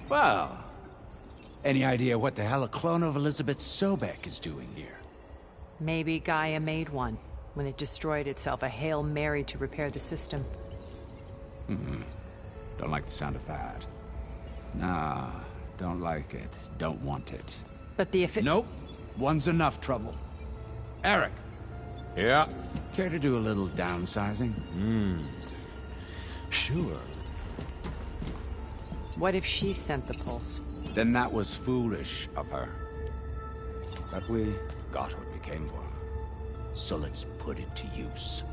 Well, any idea what the hell a clone of Elizabeth Sobek is doing here? Maybe Gaia made one when it destroyed itself, a Hail Mary to repair the system. Don't like the sound of that. Nah, don't like it. Don't want it. But Nope. One's enough trouble. Eric! Yeah? Care to do a little downsizing? Sure. What if she sent the pulse? Then that was foolish of her. But we got what we came for. So let's put it to use.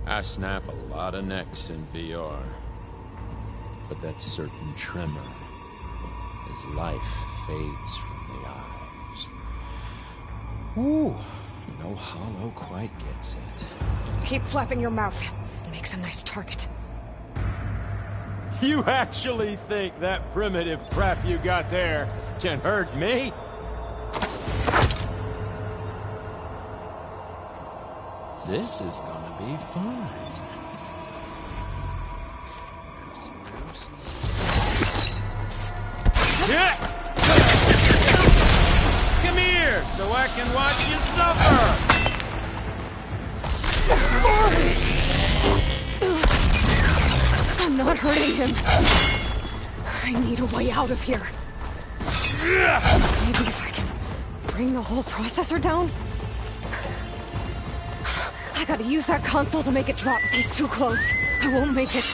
I snap a lot of necks in VR. But that certain tremor as life fades from the eyes. Ooh, no hollow quite gets it. Keep flapping your mouth. It makes a nice target. You actually think that primitive crap you got there can hurt me? This is gonna be fun. Come here, so I can watch you suffer! I'm not hurting him. I need a way out of here. Maybe if I can bring the whole processor down? I gotta use that console to make it drop. He's too close. I won't make it.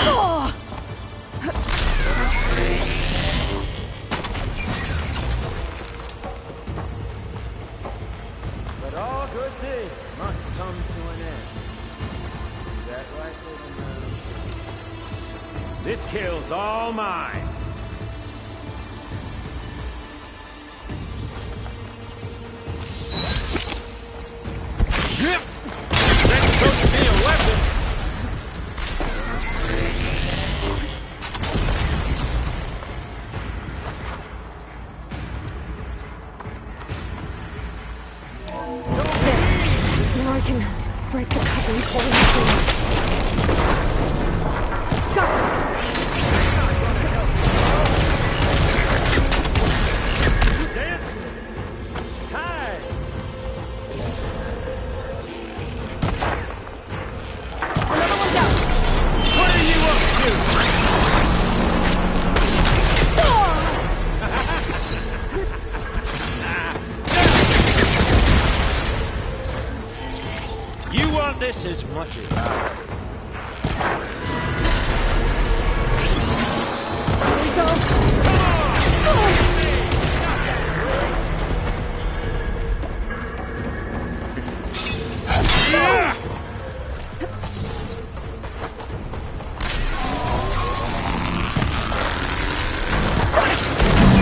Oh! But all good things must come to an end. Is that right, little man? This kill's all mine. That's supposed to be a weapon. Now I can break the couplings holding the tree. Got it! This as much as I. Here we go.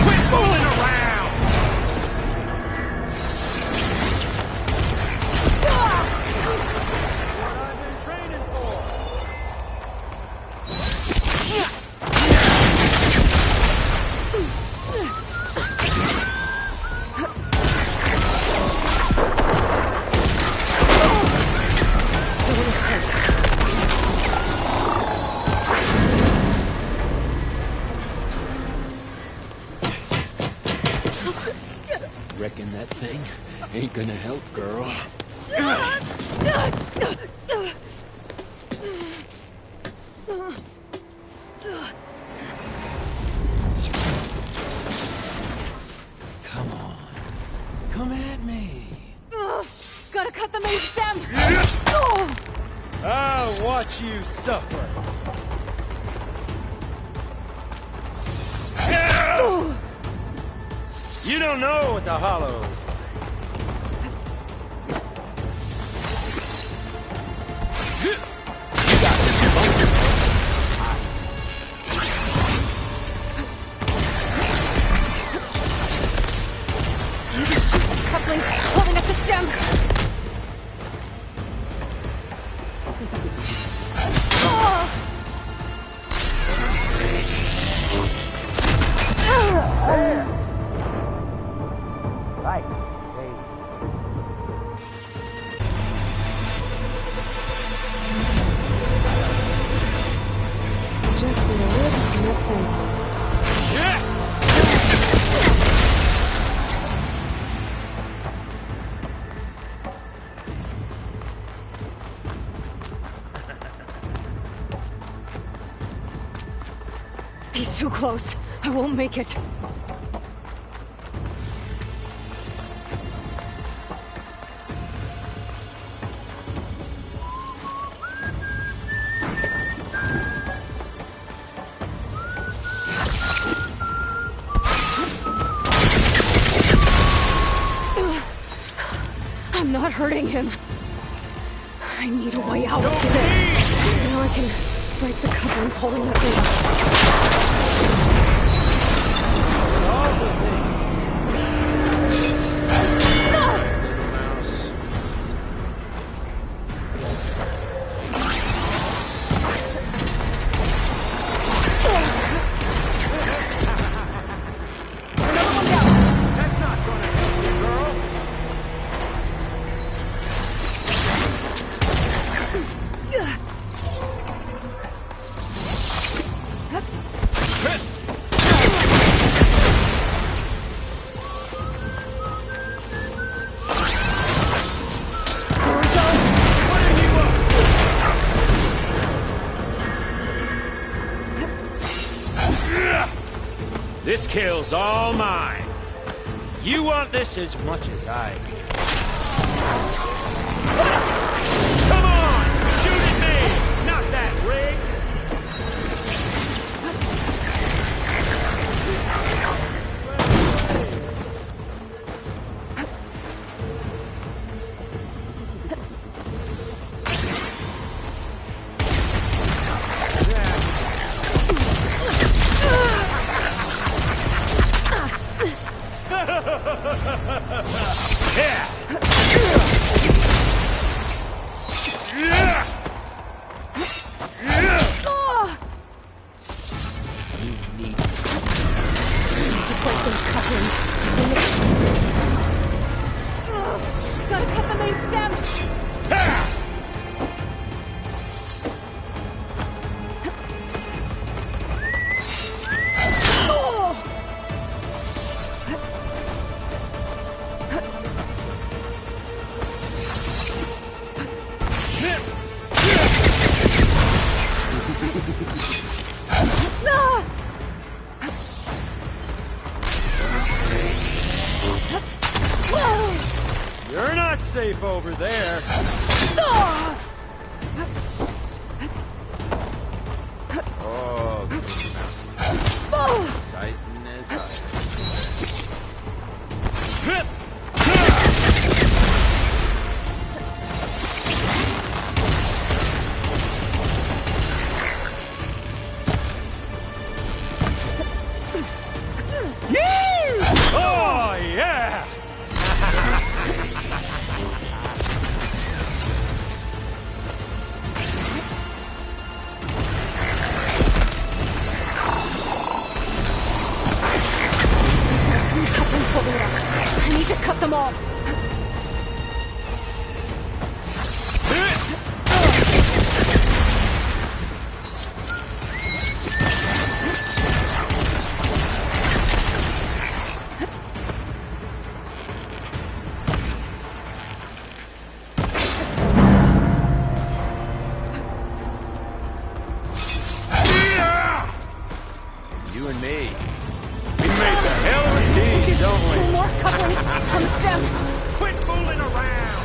Quit fooling around! Reckon that thing ain't gonna help, girl. Come on. Come at me. Gotta cut the main stem! I'll watch you suffer. You don't know what the Hollow is like. Couplings holding up the stem! Right. that thing home. He's too close. I won't make it. I'm not hurting him. I need a way out of here. Now I can break the couplings holding that thing. This kill's all mine. You want this as much as I do. What? Come on! Shoot at me! Not that rig! Gotta cut the main stem! You're not safe over there. Oh, this mouse. Sighting as I. Oh, yeah! I need to cut them all. You and me. We made the hell of a team, don't we? Two more couplings on the stem. Quit fooling around!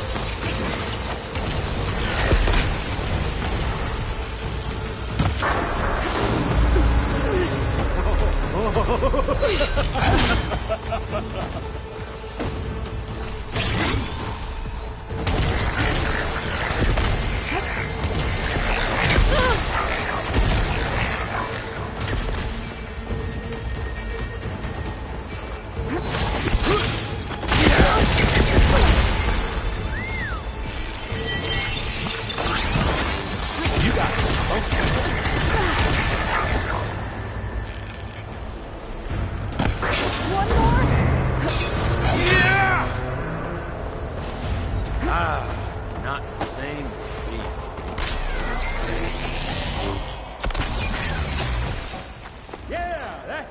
One more.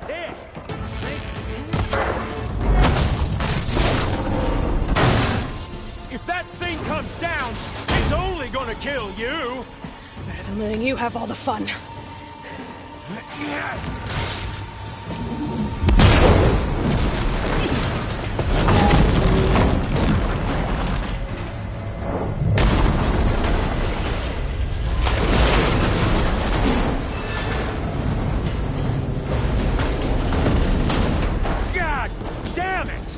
Here! If that thing comes down, it's only gonna kill you! Better than letting you have all the fun. God damn it!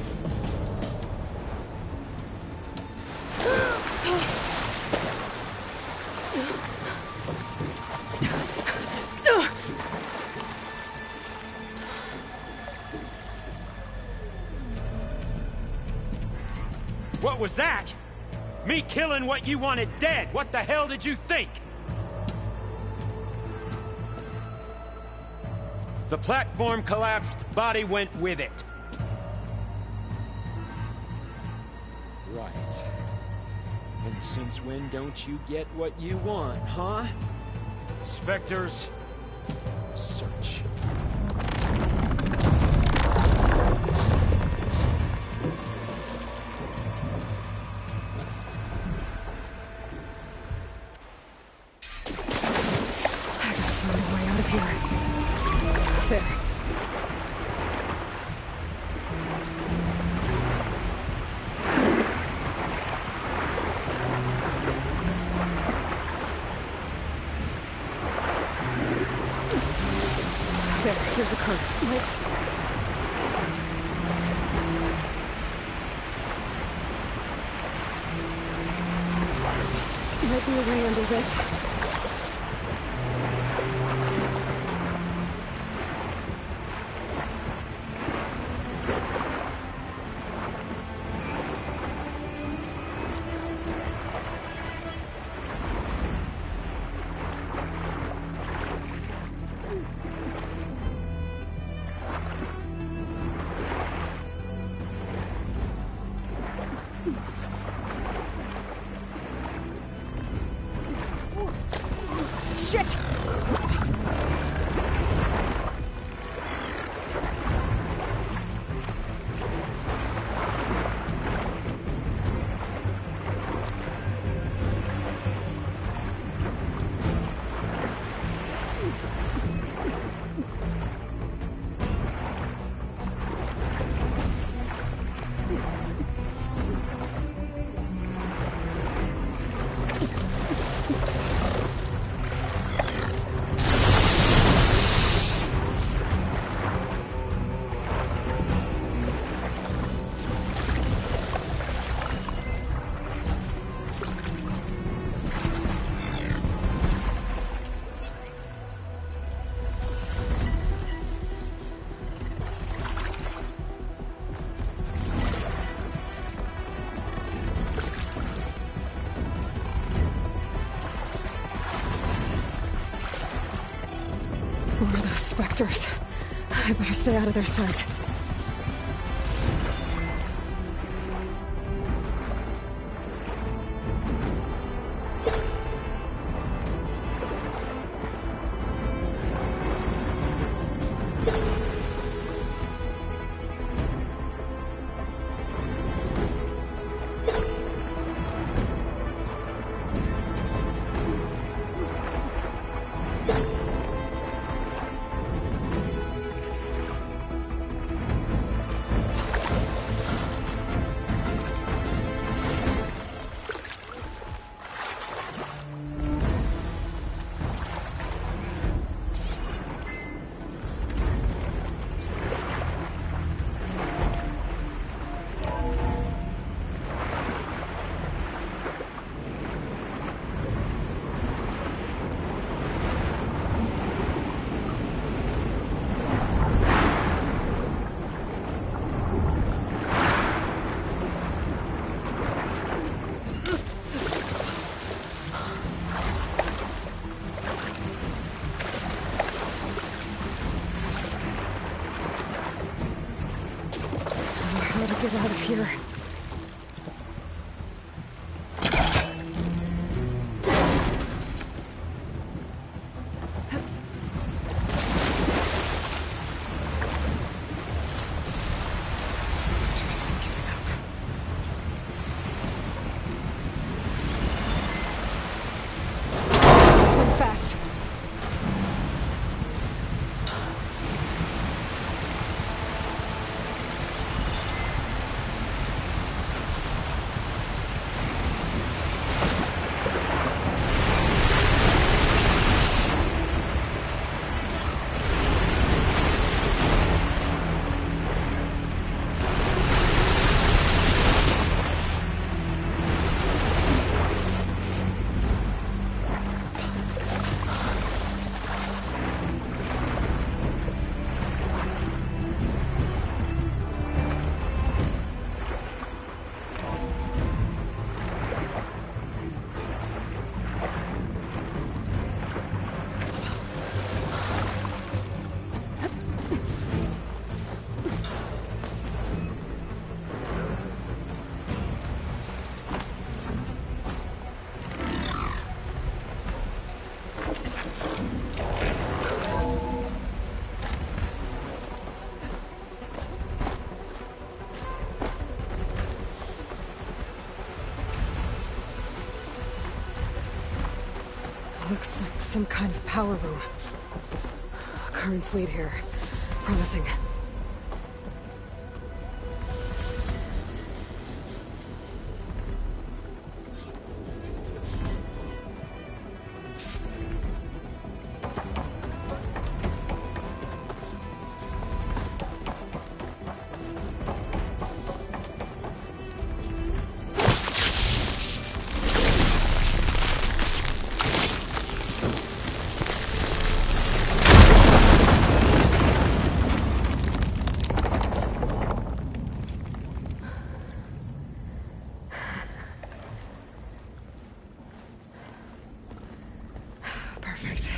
What was that? Me killing what you wanted dead. What the hell did you think? The platform collapsed, body went with it. Right. And since when don't you get what you want, huh? Spectres, search. There. There, here's a curve. Might be a way under this. Shit! Who are those specters? I better stay out of their sight. How to get out of here? Looks like some kind of power room. Currents lead here. Promising. Perfect.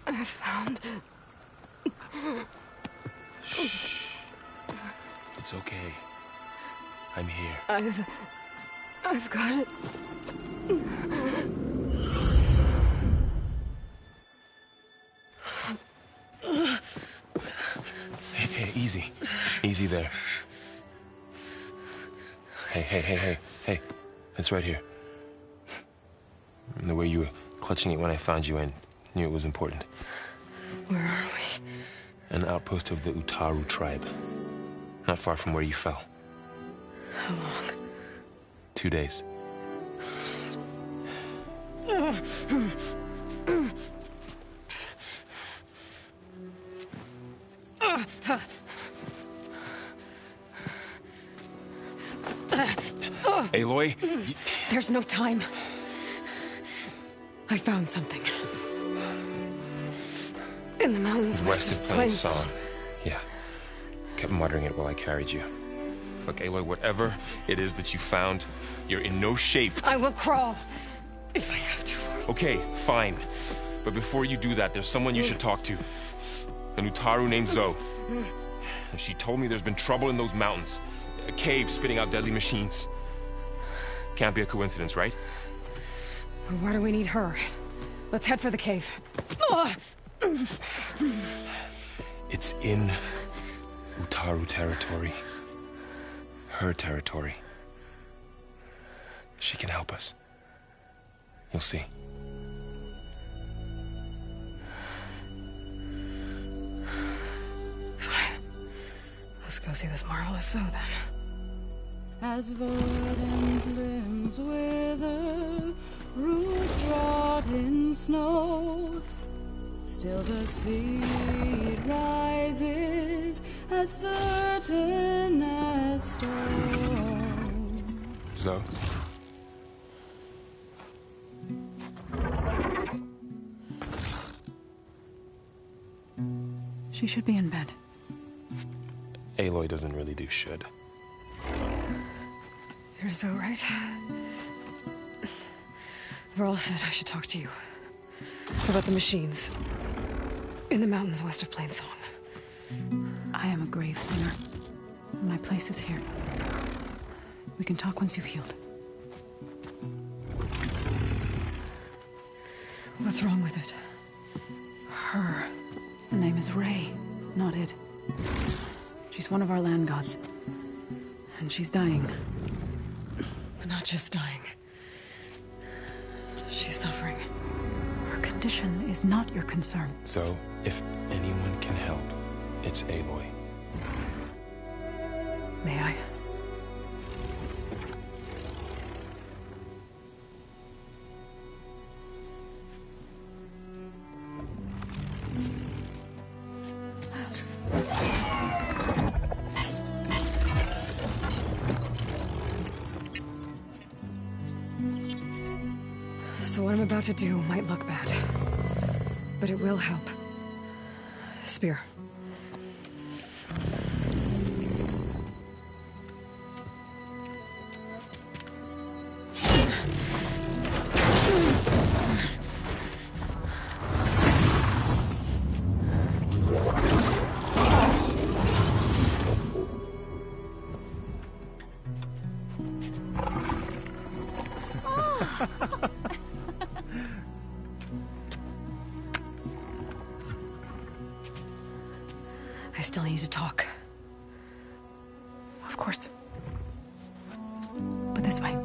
I found... Shh. It's okay. I'm here. I've got it. Hey, easy. Easy there. Hey. It's right here. The way you were clutching it when I found you, I knew it was important. Where are we? An outpost of the Utaru tribe. Not far from where you fell. How long? 2 days. Aloy? There's no time. I found something. In the mountains west of Plains Song. Yeah. Kept muttering it while I carried you. Look, Aloy, whatever it is that you found, you're in no shape. I will crawl, if I have to. Okay, fine. But before you do that, there's someone you should talk to. An Utaru named Zoe. And she told me there's been trouble in those mountains. A cave spitting out deadly machines. Can't be a coincidence, right? Why do we need her? Let's head for the cave. It's in Utaru territory. Her territory. She can help us. You'll see. Fine. Let's go see this marvelous Zoe then. As verdant limbs wither, roots rot in snow, still the seed rises as certain as stone. Zoe? She should be in bed. Aloy doesn't really do should. You're so right. Varl said I should talk to you. About the machines. In the mountains west of Plains Song. I am a grave singer. My place is here. We can talk once you've healed. What's wrong with it? Her. Her name is Ray, not it. She's one of our land gods. And she's dying. But not just dying. She's suffering. condition is not your concern. So, if anyone can help, it's Aloy. May I? So what I'm about to do might look bad, but it will help. Spear. I still need to talk. Of course. But this way.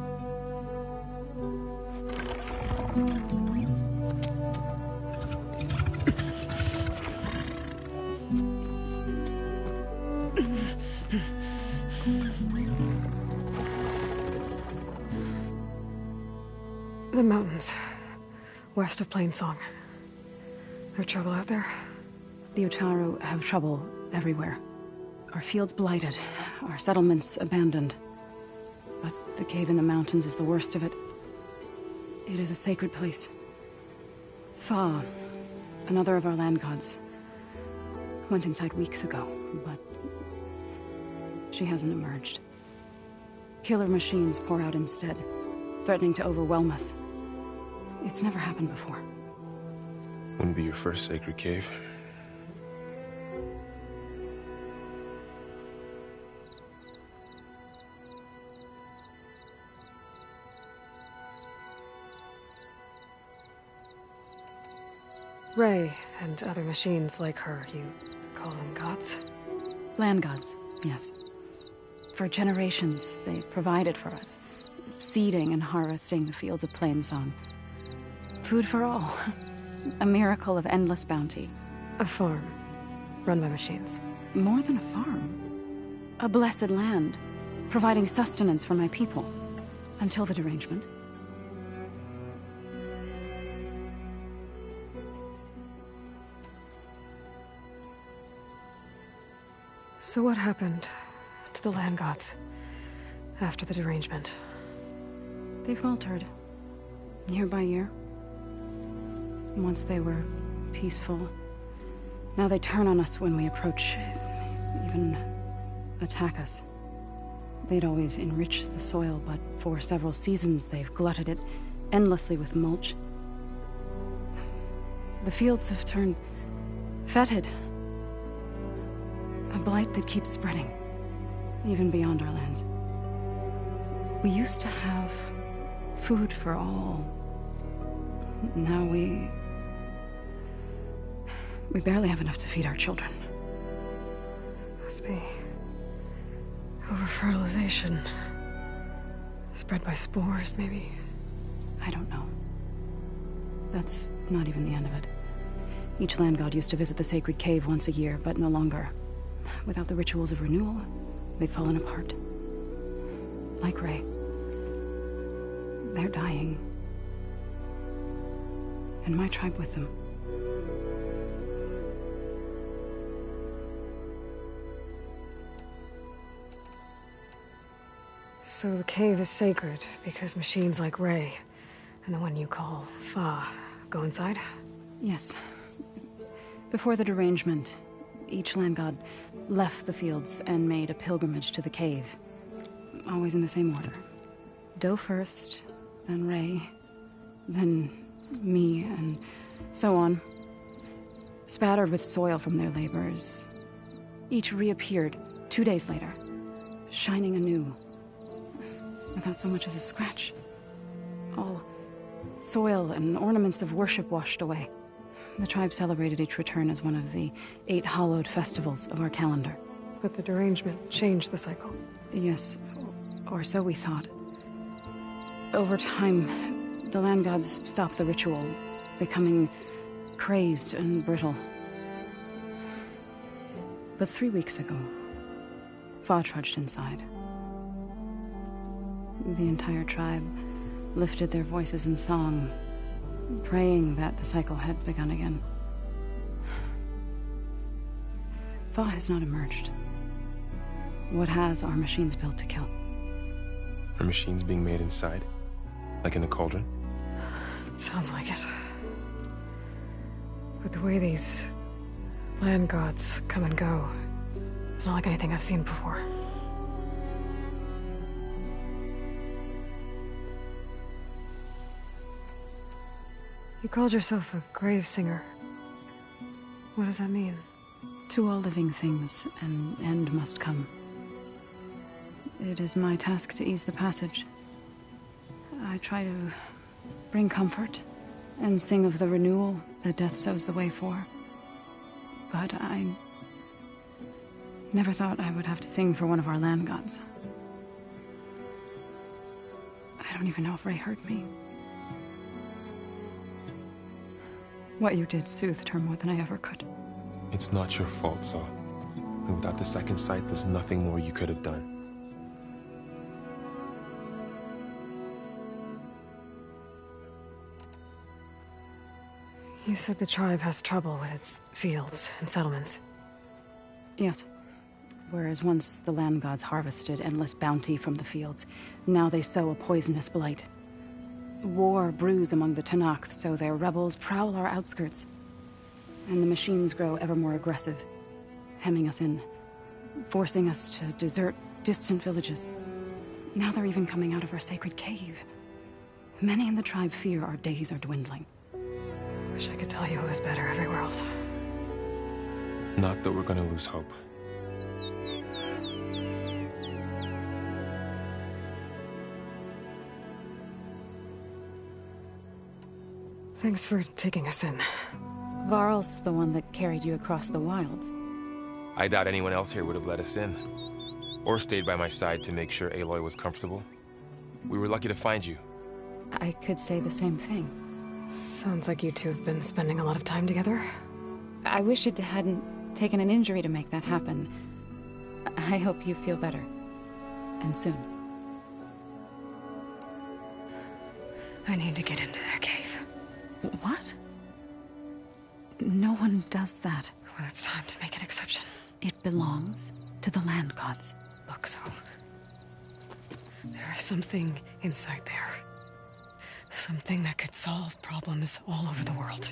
The mountains, west of Plainsong. There trouble out there? The Utaru have trouble everywhere. Our fields blighted, our settlements abandoned. But the cave in the mountains is the worst of it. It is a sacred place. Fa, another of our land gods, went inside weeks ago, but she hasn't emerged. Killer machines pour out instead, threatening to overwhelm us. It's never happened before. Wouldn't be your first sacred cave. Ray and other machines like her, you call them gods? Land gods, yes. For generations, they provided for us, seeding and harvesting the fields of Plainsong. Food for all. A miracle of endless bounty. A farm, run by machines. More than a farm. A blessed land, providing sustenance for my people. Until the derangement. So what happened to the land gods after the derangement? They faltered, year by year. Once they were peaceful. Now they turn on us when we approach, even attack us. They'd always enriched the soil, but for several seasons they've glutted it endlessly with mulch. The fields have turned fetid. A blight that keeps spreading, even beyond our lands. We used to have food for all. Now we barely have enough to feed our children. Must be over-fertilization. Spread by spores, maybe? I don't know. That's not even the end of it. Each land god used to visit the sacred cave once a year, but no longer. Without the rituals of renewal, they've fallen apart. Like Ray. They're dying. And my tribe with them. So the cave is sacred because machines like Ray and the one you call Fa go inside? Yes. Before the derangement, each land god left the fields and made a pilgrimage to the cave. Always in the same order. Do first, then Ray, then me, and so on. Spattered with soil from their labors. Each reappeared 2 days later, shining anew. Without so much as a scratch. All soil and ornaments of worship washed away. The tribe celebrated each return as one of the 8 hallowed festivals of our calendar. But the derangement changed the cycle. Yes, or so we thought. Over time, the land gods stopped the ritual, becoming crazed and brittle. But 3 weeks ago, Fa trudged inside. The entire tribe lifted their voices in song, praying that the cycle had begun again. Fa has not emerged. What has are machines built to kill. Are machines being made inside? Like in a cauldron? Sounds like it. But the way these land gods come and go, it's not like anything I've seen before. You called yourself a grave singer. What does that mean? To all living things, an end must come. It is my task to ease the passage. I try to bring comfort and sing of the renewal that death sows the way for. But I never thought I would have to sing for one of our land gods. I don't even know if Ray heard me. What you did soothed her more than I ever could. It's not your fault, Saw. And without the second sight, there's nothing more you could have done. You said the tribe has trouble with its fields and settlements. Yes. Whereas once the land gods harvested endless bounty from the fields, now they sow a poisonous blight. War brews among the Tenakth, so their rebels prowl our outskirts. And the machines grow ever more aggressive, hemming us in, forcing us to desert distant villages. Now they're even coming out of our sacred cave. Many in the tribe fear our days are dwindling. Wish I could tell you it was better everywhere else. Not that we're gonna lose hope. Thanks for taking us in. Varl's the one that carried you across the wilds. I doubt anyone else here would have let us in. Or stayed by my side to make sure Aloy was comfortable. We were lucky to find you. I could say the same thing. Sounds like you two have been spending a lot of time together. I wish it hadn't taken an injury to make that happen. I hope you feel better. And soon. I need to get into their cave. What? No one does that. Well, it's time to make an exception. It belongs to the land gods. Look, so there is something inside there. Something that could solve problems all over the world.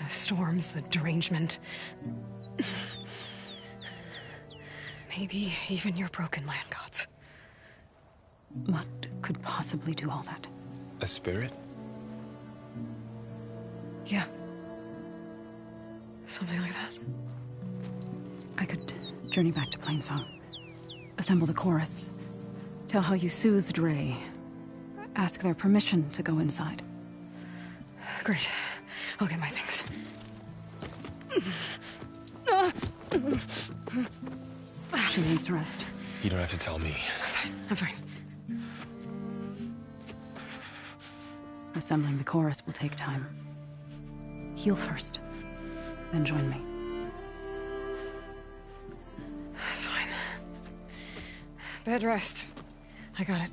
The storms, the derangement. Maybe even your broken land gods. What could possibly do all that? A spirit? Yeah. Something like that. I could journey back to Plainsong. Assemble the chorus. Tell how you soothed Ray. Ask their permission to go inside. Great. I'll get my things. She needs rest. You don't have to tell me. I'm fine. Assembling the chorus will take time. Heal first, then join me. Fine. Bed rest. I got it.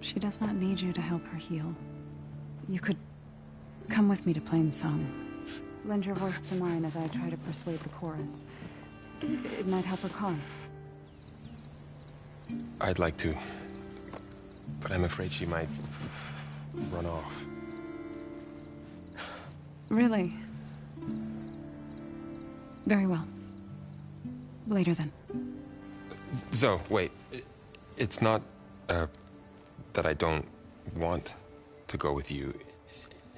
She does not need you to help her heal. You could come with me to Plainsong. Lend your voice to mine as I try to persuade the chorus. It might help her cause. I'd like to. But I'm afraid she might run off. Really? Very well. Later then. Zoe, wait. It's not, that I don't want to go with you.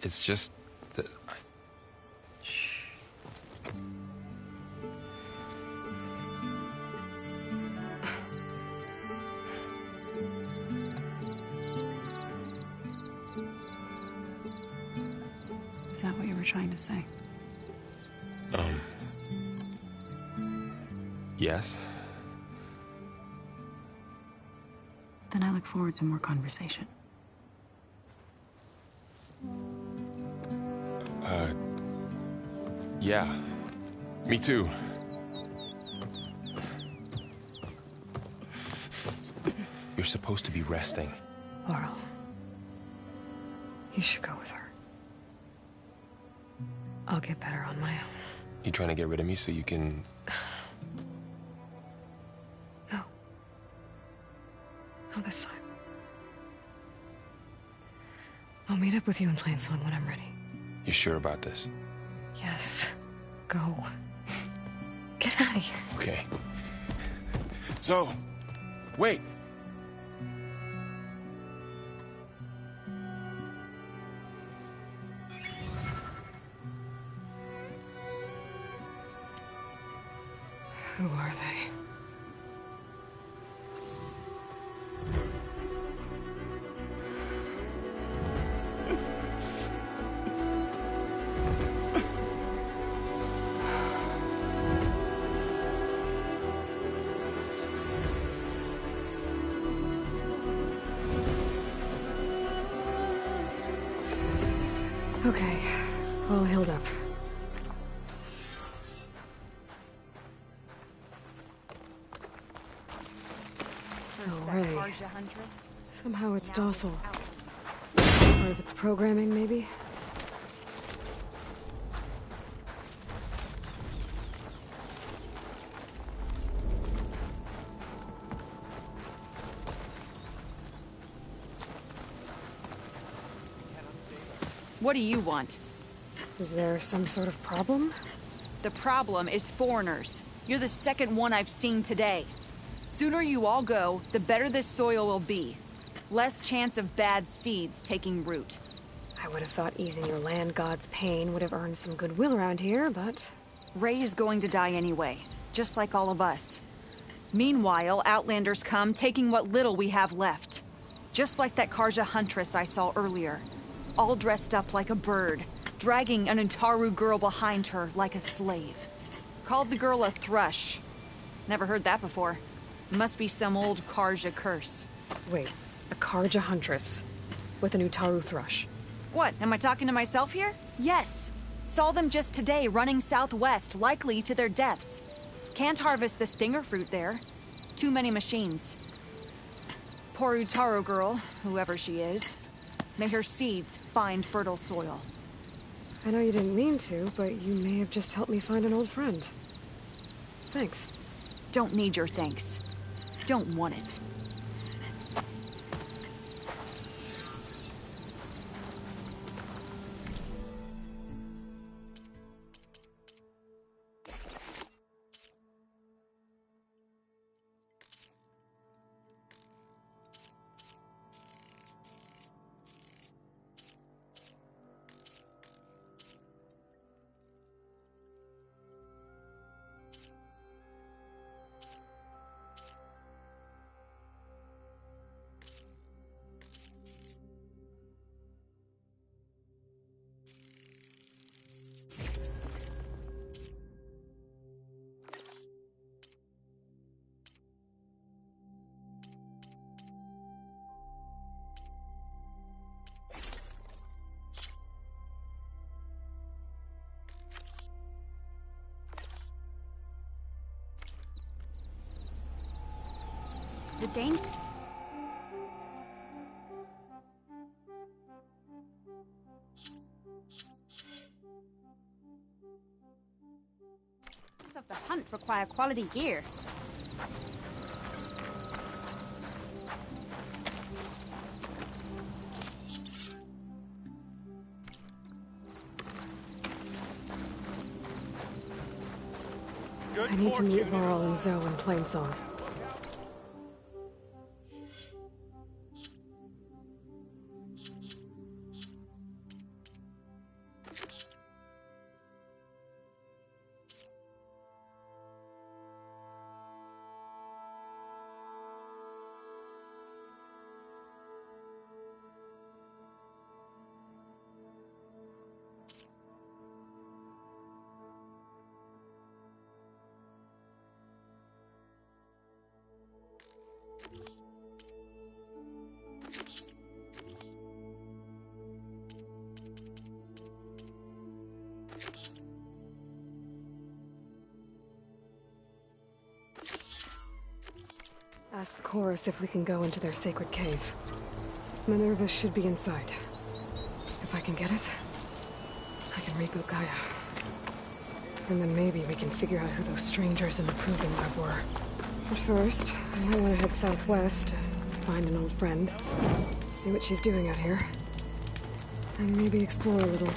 It's just that I... Is that what you were trying to say? Yes? Then I look forward to more conversation. Yeah. Me too. You're supposed to be resting. Laurel, you should go with her. I'll get better on my own. You trying to get rid of me so you can... No. Not this time. I'll meet up with you in Plainsong when I'm ready. You sure about this? Yes. Go. Get out of here. Okay. So, wait. Who are they? Okay, all healed up. So, Ray. Somehow it's docile. Part of its programming, maybe? What do you want? Is there some sort of problem? The problem is foreigners. You're the second one I've seen today. Sooner you all go, the better this soil will be. Less chance of bad seeds taking root. I would have thought easing your land god's pain would have earned some goodwill around here, but... Ray is going to die anyway, just like all of us. Meanwhile, Outlanders come, taking what little we have left. Just like that Karja huntress I saw earlier. All dressed up like a bird, dragging an Utaru girl behind her like a slave. Called the girl a thrush. Never heard that before. Must be some old Karja curse. Wait, a Karja huntress with an Utaru thrush. What, am I talking to myself here? Yes. Saw them just today running southwest, likely to their deaths. Can't harvest the stinger fruit there. Too many machines. Poor Utaru girl, whoever she is. May her seeds find fertile soil. I know you didn't mean to, but you may have just helped me find an old friend. Thanks. Don't need your thanks. Don't want it. The danger. Of the hunt require quality gear. I need to meet Laurel and Zoe in Plainsong. Ask the chorus if we can go into their sacred cave. Minerva should be inside. If I can get it, I can reboot Gaia. And then maybe we can figure out who those strangers in the Proving Lab were. But first, I might want to head southwest, find an old friend, see what she's doing out here, and maybe explore a little.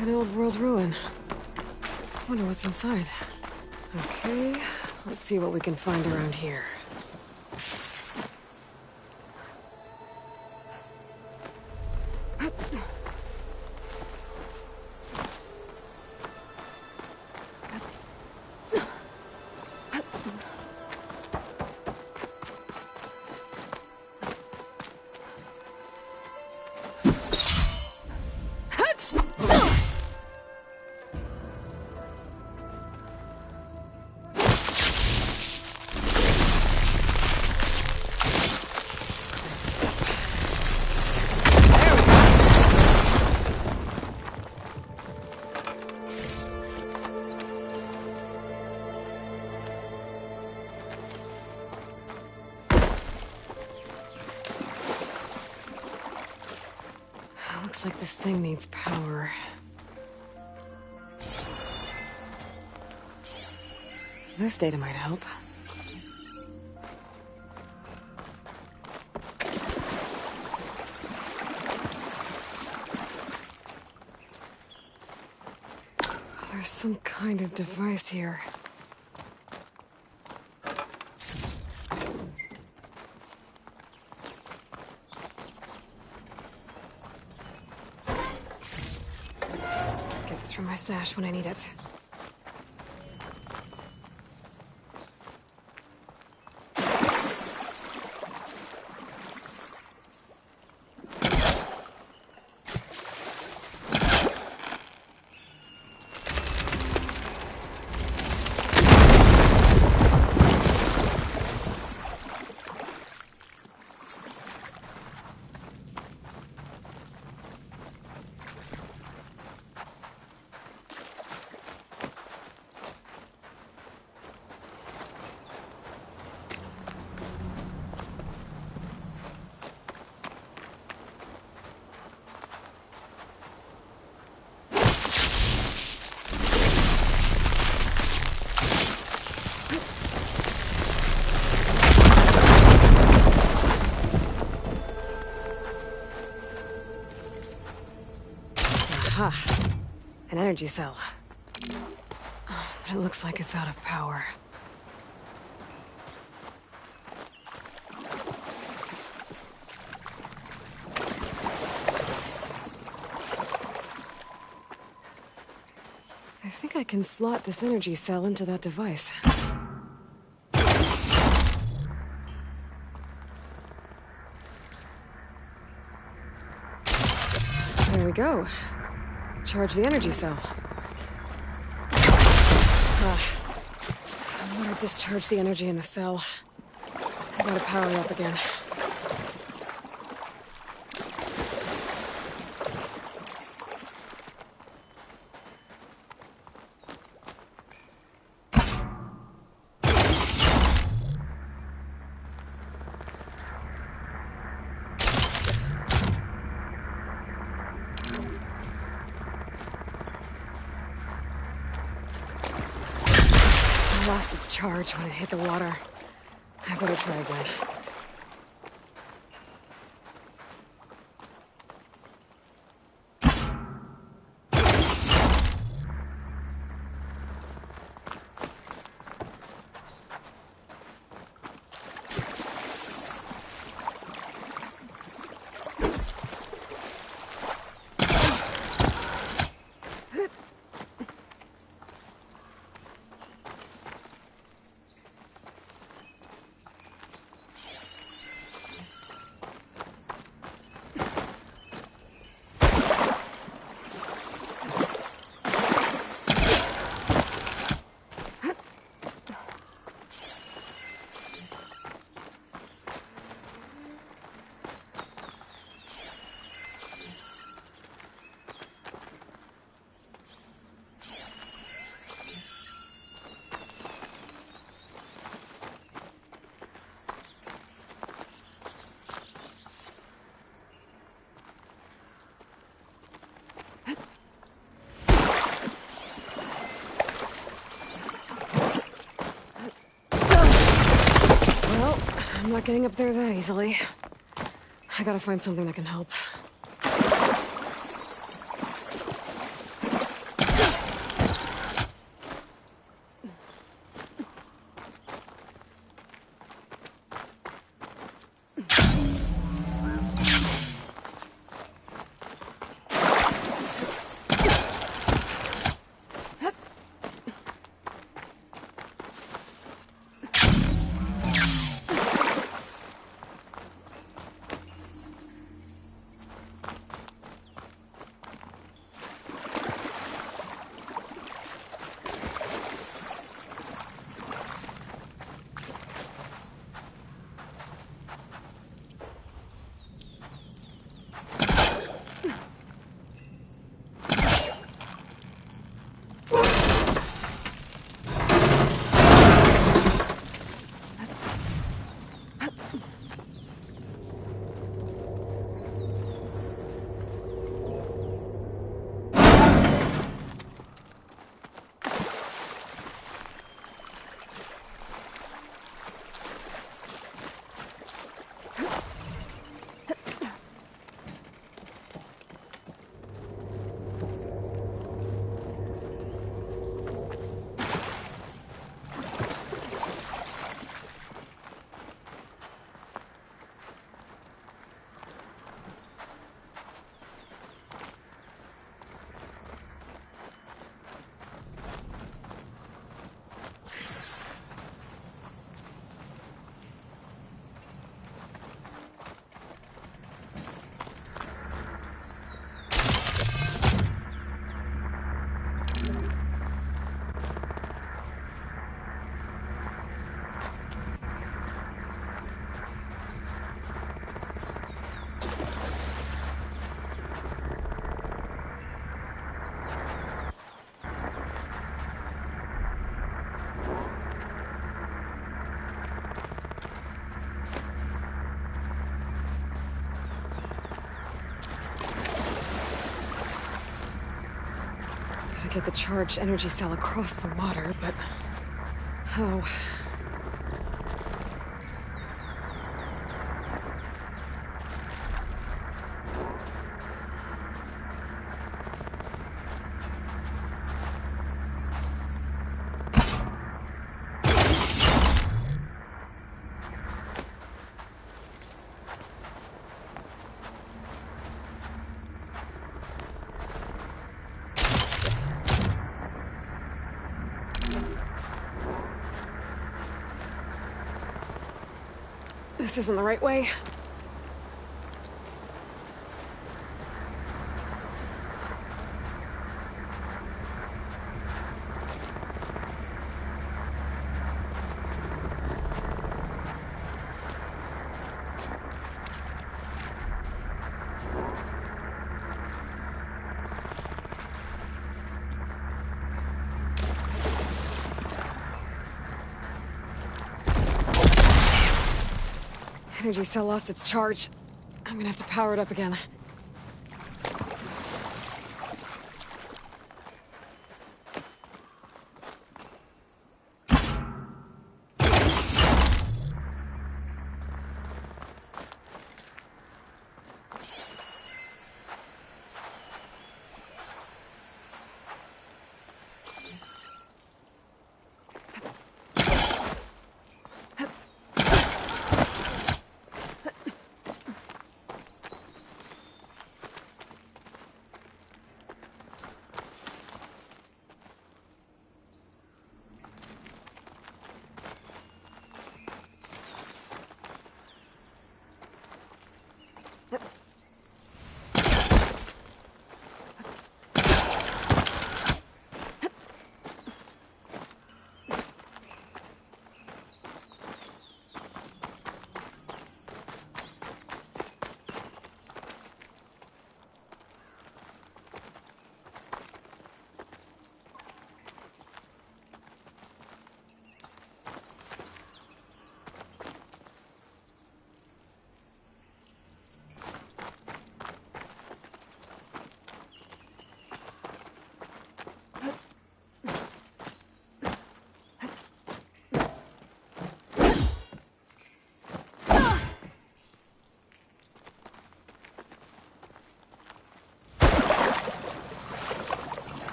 An old world ruin. Wonder what's inside. Okay, let's see what we can find around here. Looks like this thing needs power. This data might help. There's some kind of device here. Get this from my stash when I need it. Aha, an energy cell. But But it looks like it's out of power. I think I can slot this energy cell into that device. There we go. Charge the energy cell. I want to discharge the energy in the cell. I gotta power it up again. Lost its charge when it hit the water. I better try again. I'm not getting up there that easily. I gotta find something that can help. Get the charged energy cell across the water, but how? This isn't the right way. Energy cell lost its charge. I'm gonna have to power it up again.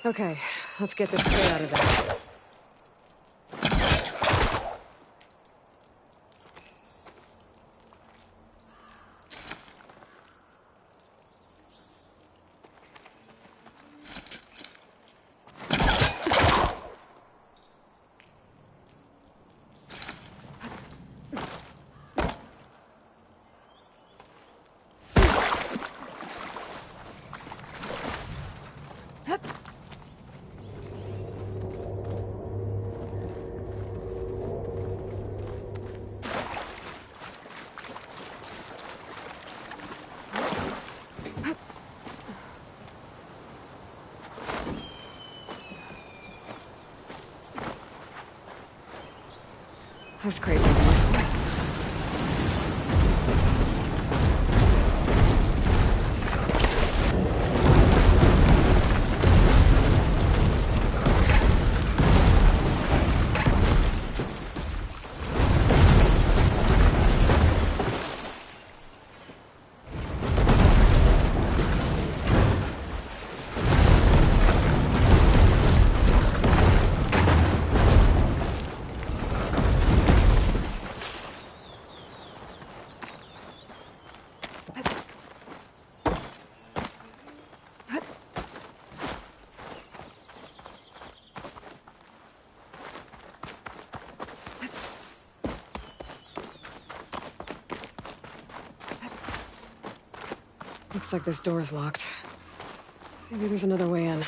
Okay, let's get this kid out of there. This crate may be useful. Looks like this door's locked. Maybe there's another way in.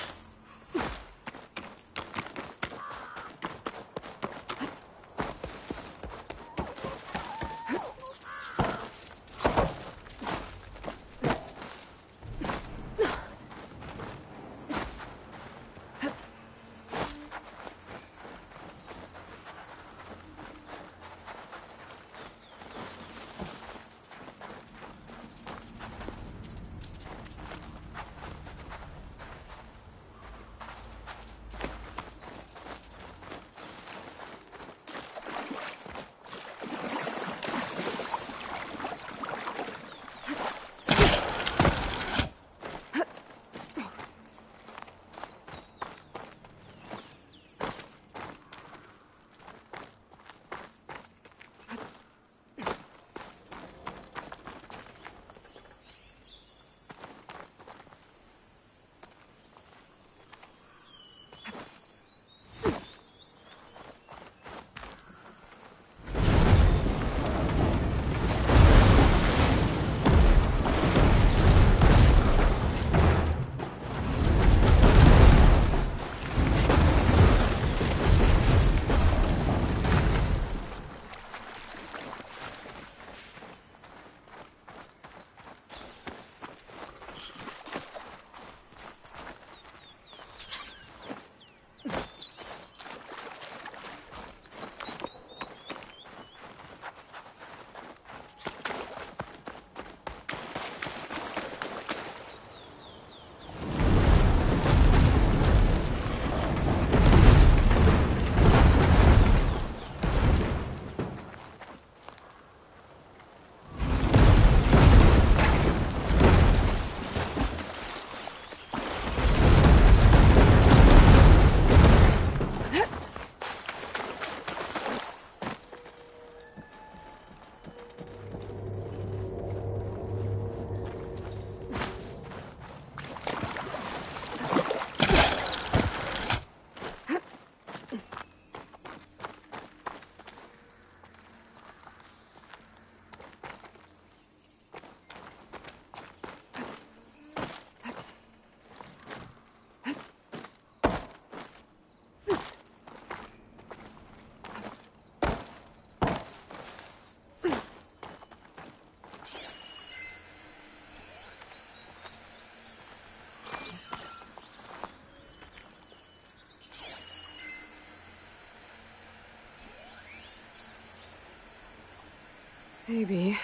Maybe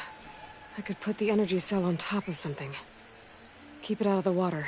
I could put the energy cell on top of something. Keep it out of the water.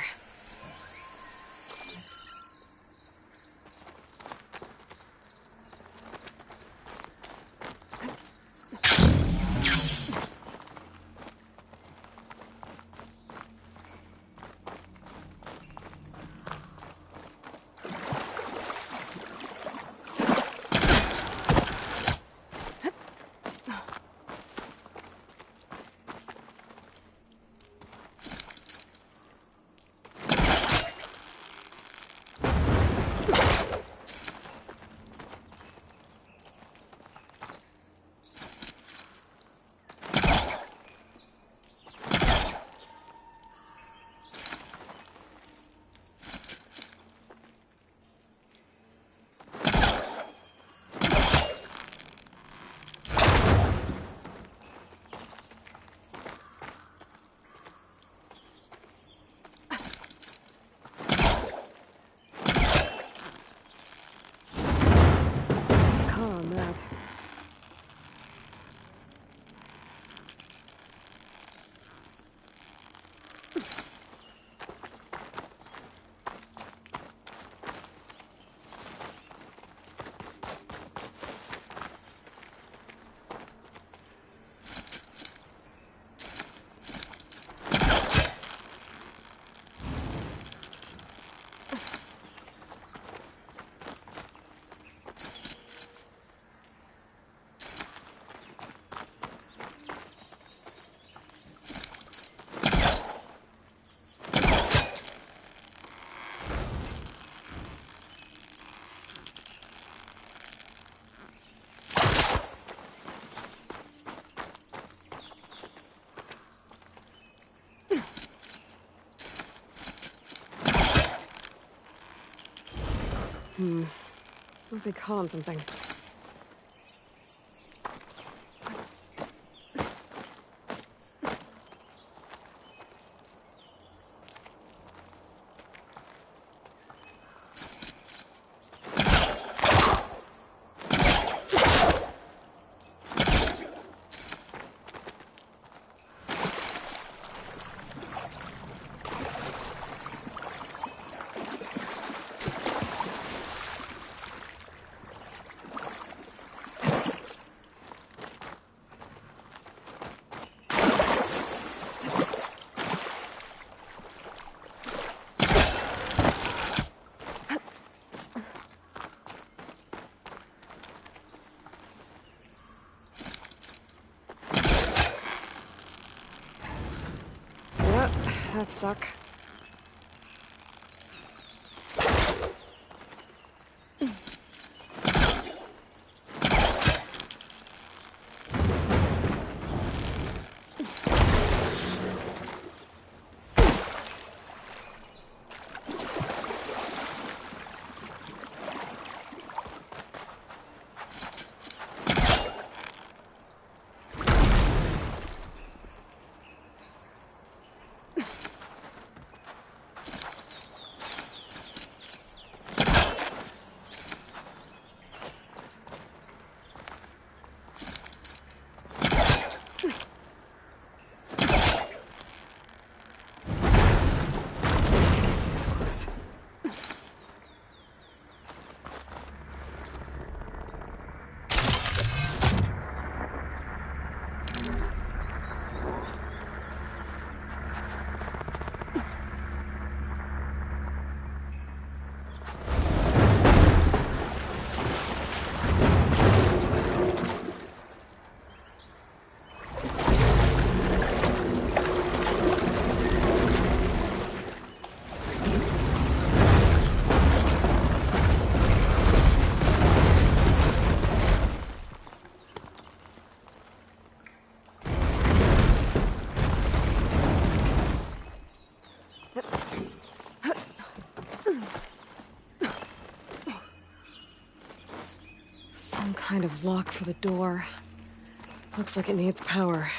Must be caught on something. That's stuck. Some kind of lock for the door. Looks like it needs power.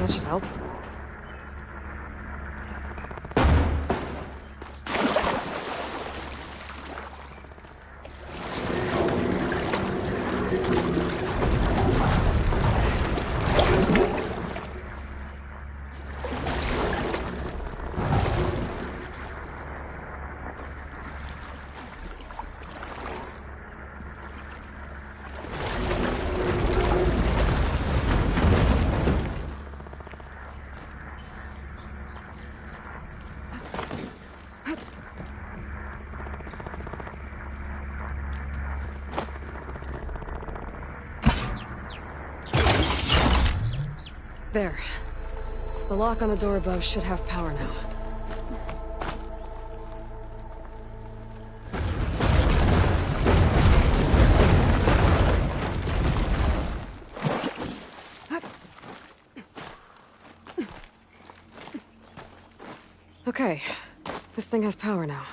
That should help. There. The lock on the door above should have power now. Okay. This thing has power now.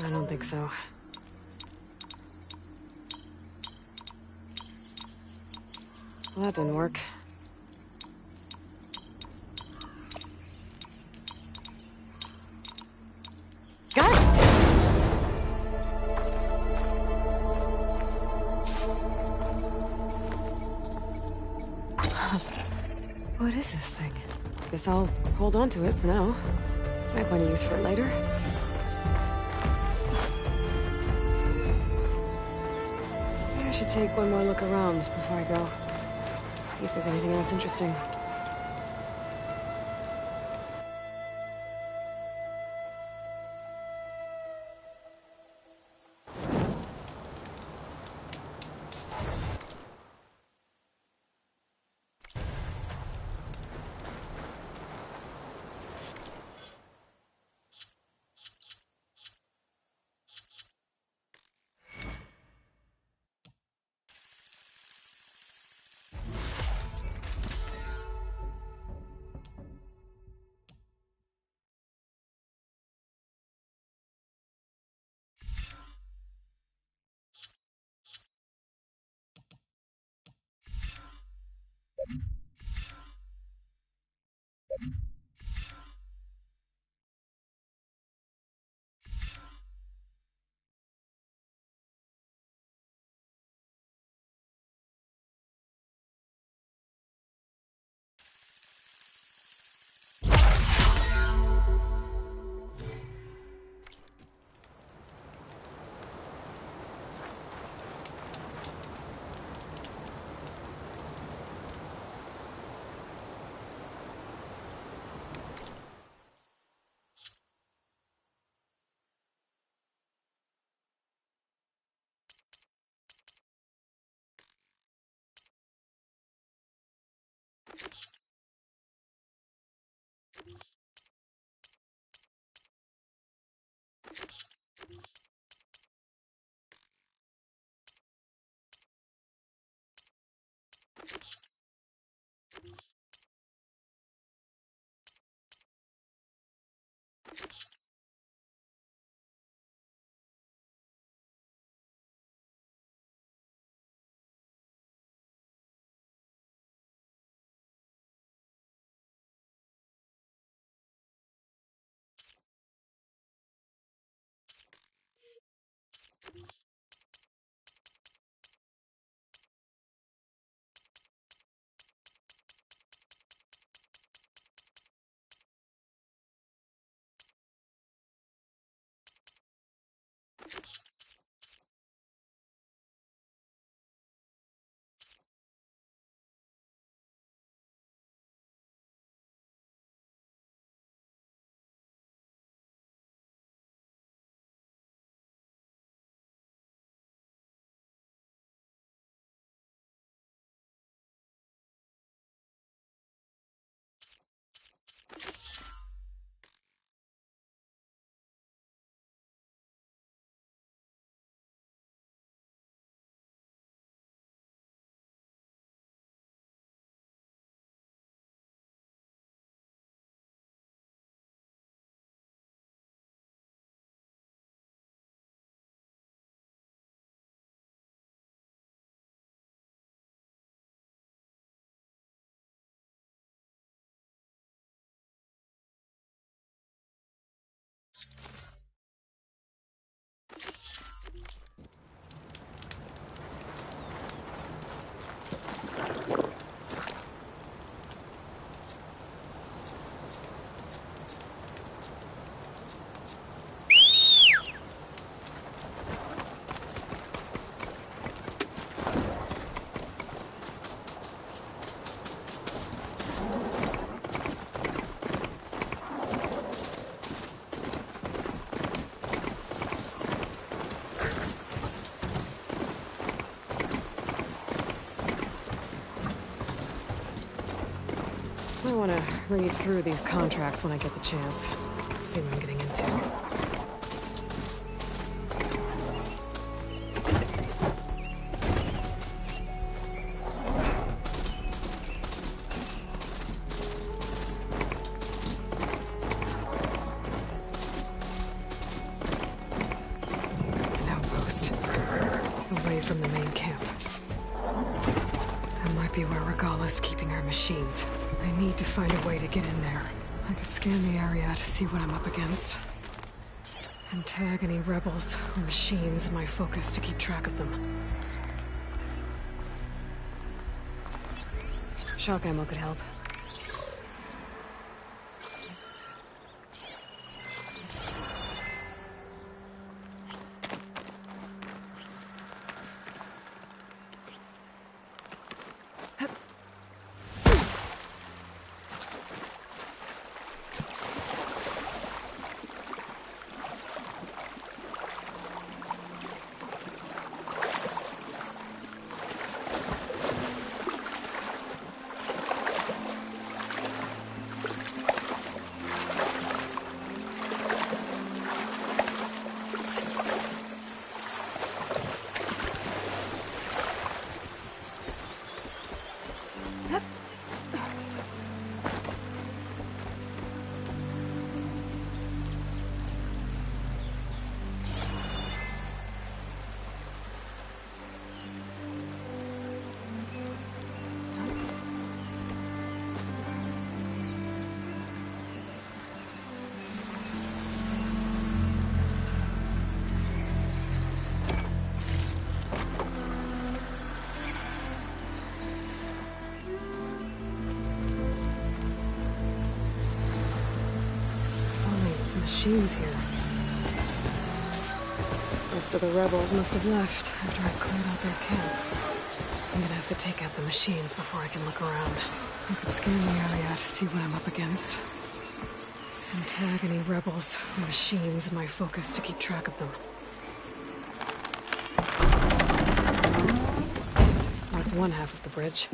I don't think so. Well, that didn't work. Guys! What is this thing? Guess I'll hold on to it for now. Might find a use for it later. Maybe I should take one more look around before I go. See if there's anything else interesting. want to read through these contracts when I get the chance. See what I'm getting into. From the main camp. That might be where Regala's keeping her machines. I need to find a way to get in there. I could scan the area to see what I'm up against. And tag any rebels or machines in my focus to keep track of them. Shock ammo could help. Machines here. Most of the rebels must have left after I cleared out their camp. I'm gonna have to take out the machines before I can look around. I could scan the area to see what I'm up against. And tag any rebels or machines in my focus to keep track of them. That's one half of the bridge.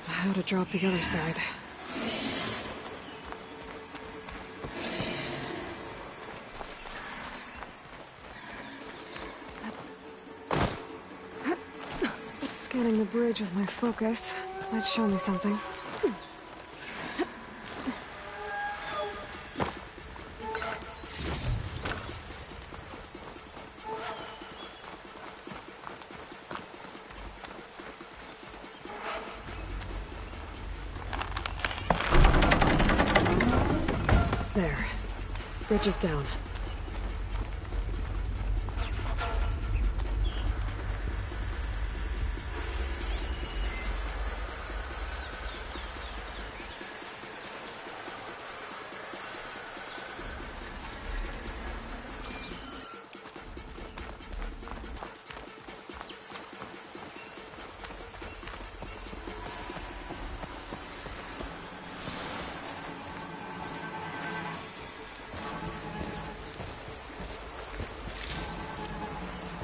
How to drop the other side. Scanning the bridge with my focus might show me something. There. Bridge is down.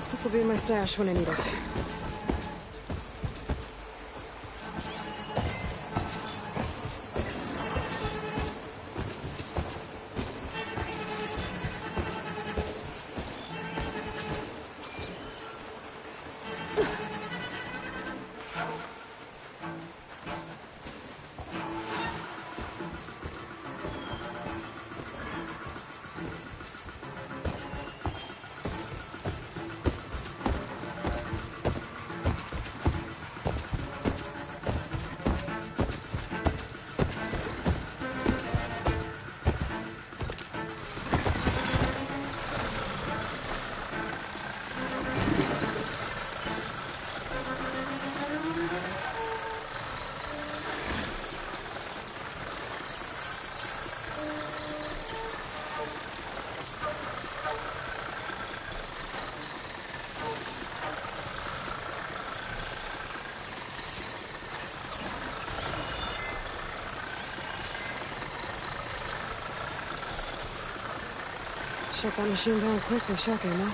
This'll be in my stash when I need it. Shut that machine down quick with shock ammo.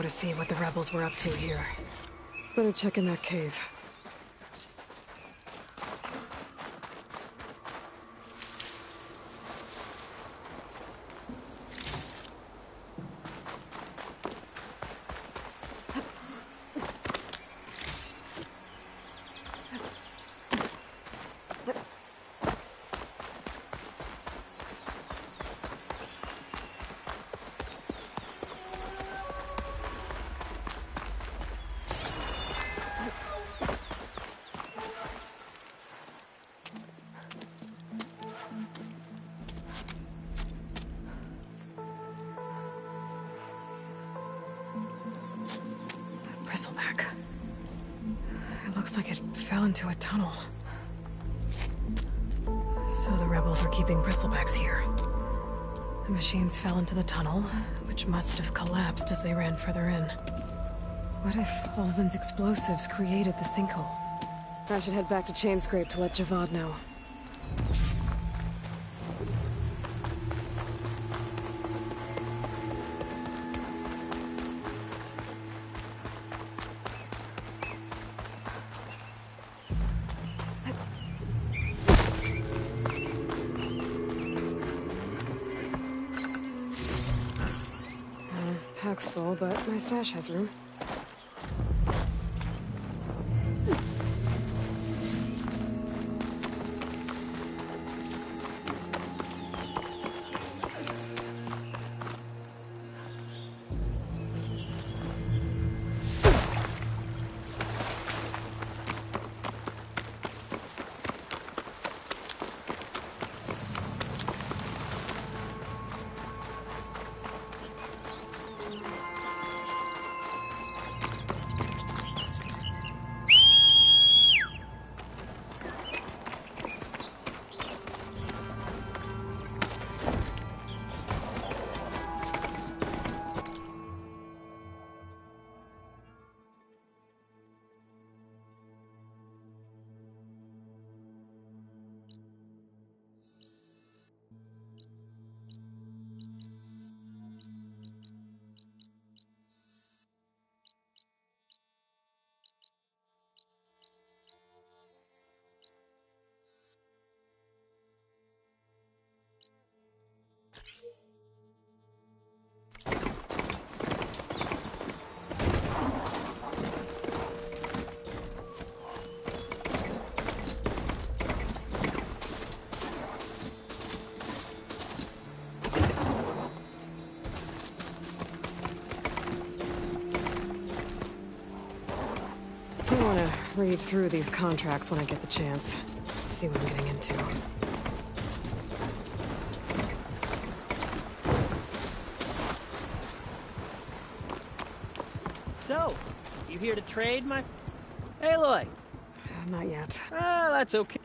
to see what the rebels were up to here. Better check in that cave. Bristleback. It looks like it fell into a tunnel. So the rebels were keeping bristlebacks here. The machines fell into the tunnel, which must have collapsed as they ran further in. What if Ulvin's explosives created the sinkhole? I should head back to Chainscrape to let Javad know. Pack's full, but my stash has room. I want to read through these contracts when I get the chance. See what I'm getting into. So, you here to trade, my... Aloy? Not yet. Ah, that's okay.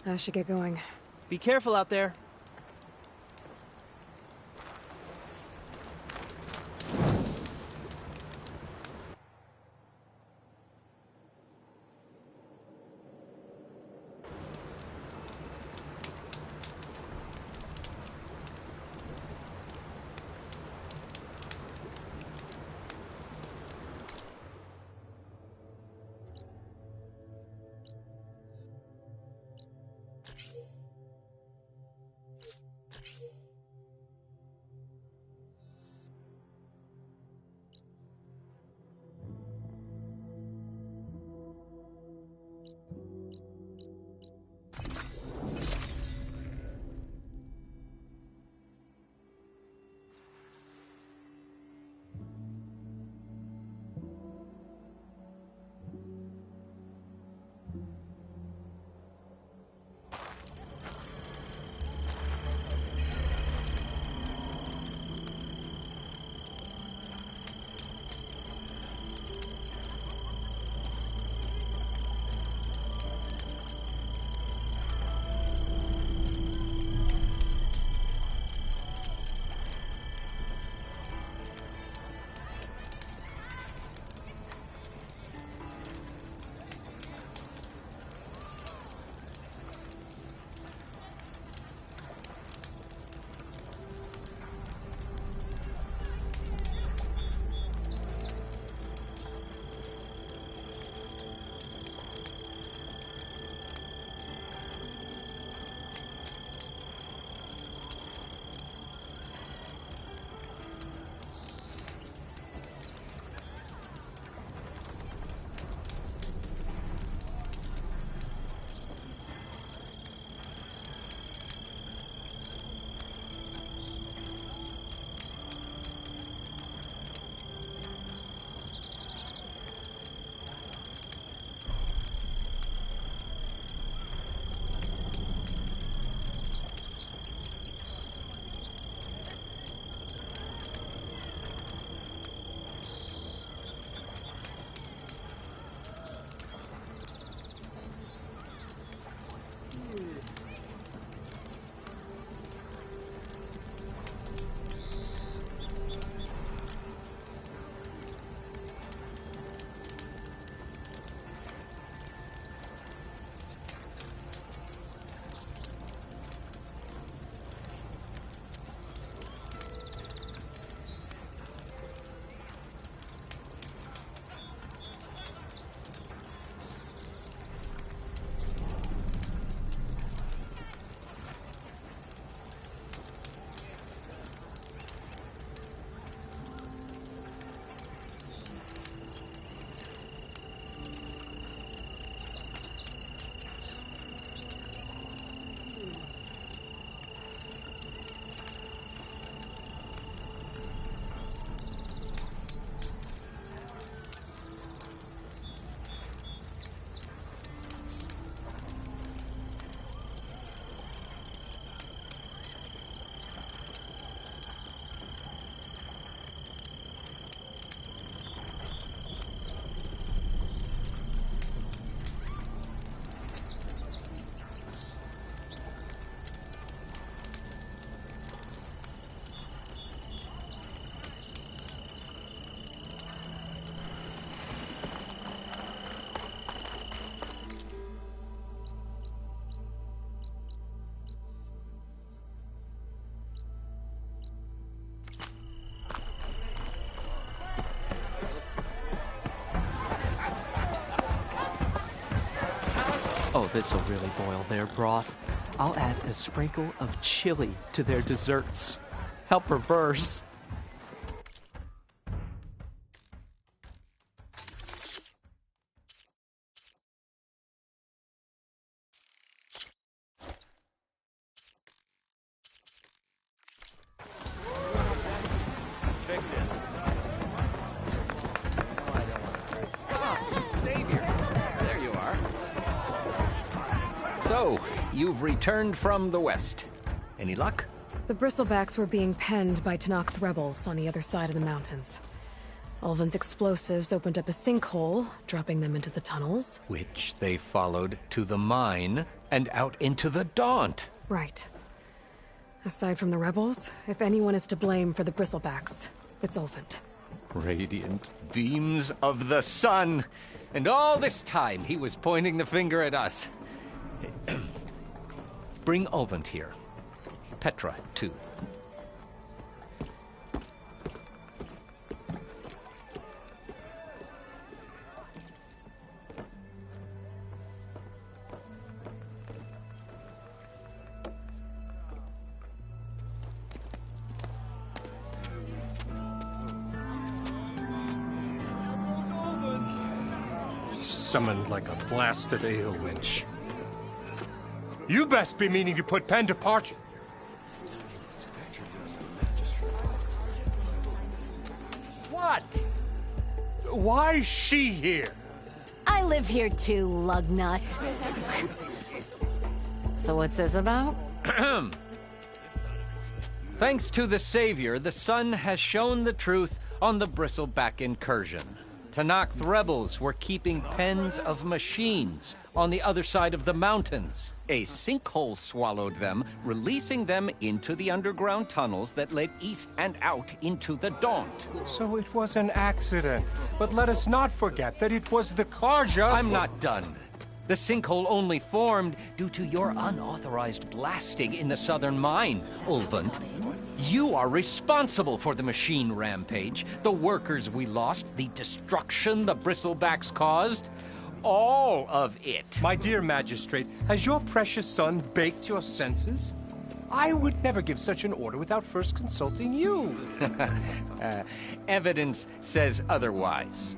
I should get going. Be careful out there. Oh, this'll really boil their broth. I'll add a sprinkle of chili to their desserts. Help reverse. So, you've returned from the west. Any luck? The Bristlebacks were being penned by Tenakth rebels on the other side of the mountains. Ulvin's explosives opened up a sinkhole, dropping them into the tunnels. Which they followed to the mine and out into the Daunt. Right. Aside from the rebels, if anyone is to blame for the Bristlebacks, it's Ulvin. Radiant beams of the sun. And all this time he was pointing the finger at us. Bring Ulvin here. Petra, too. Summoned like a blasted ale winch. You best be meaning to put pen to parchment. What? Why is she here? I live here too, lugnut. So what's this about? Thanks to the Savior, the sun has shown the truth on the Bristleback incursion. Tenakth rebels were keeping pens of machines on the other side of the mountains. A sinkhole swallowed them, releasing them into the underground tunnels that led east and out into the Daunt. So it was an accident. But let us not forget that it was the Carja... I'm not done. The sinkhole only formed due to your unauthorized blasting in the southern mine, Ulvin. You are responsible for the machine rampage, the workers we lost, the destruction the Bristlebacks caused. All of it. My dear magistrate, has your precious son baked your senses? I would never give such an order without first consulting you. Evidence says otherwise.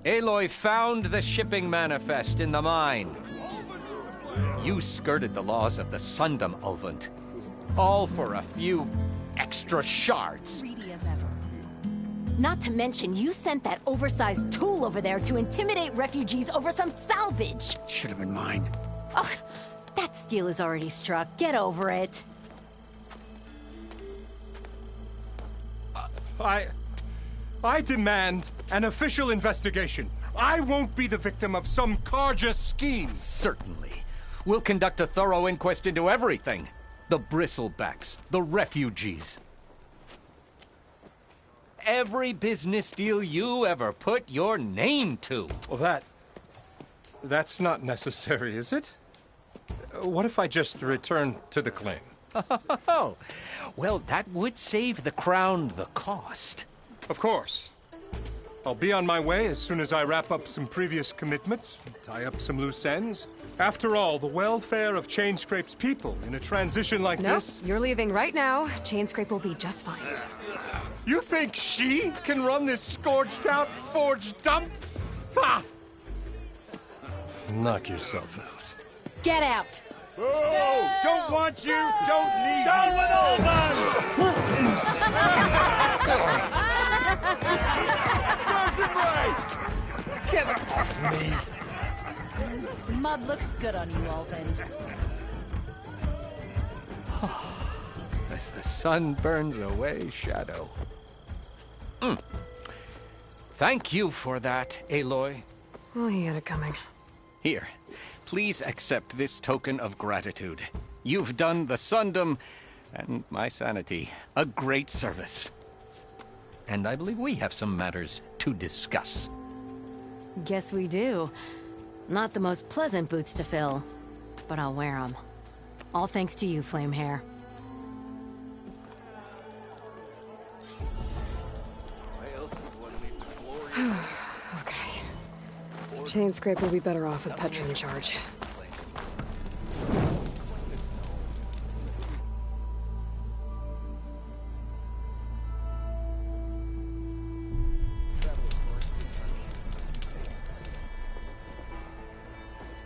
Aloy found the shipping manifest in the mine. You skirted the laws of the Sundom, Ulvin. All for a few extra shards. Greedy as ever. Not to mention, you sent that oversized tool over there to intimidate refugees over some salvage. Should have been mine. Ugh, that steel is already struck. Get over it. I demand an official investigation. I won't be the victim of some Carja scheme. Certainly. We'll conduct a thorough inquest into everything. The Bristlebacks, the refugees. Every business deal you ever put your name to. Well, that's not necessary, is it? What if I just return to the claim? Oh, well, that would save the Crown the cost. Of course. I'll be on my way as soon as I wrap up some previous commitments, tie up some loose ends. After all, the welfare of Chainscrape's people in a transition like this... Nope, you're leaving right now. Chainscrape will be just fine. You think she can run this scorched-out forged dump? Ha! Knock yourself out. Get out! Oh, don't want you, don't need Down with Ulvin! Get off me! Mud looks good on you, Ulvin. As the sun burns away shadow. Thank you for that, Aloy. Oh, he had it coming. Here, please accept this token of gratitude. You've done the Sundom and my sanity a great service. And I believe we have some matters to discuss. Guess we do. Not the most pleasant boots to fill, but I'll wear them. All thanks to you, Flamehair. Okay. Chainscrape will be better off with Petra in charge.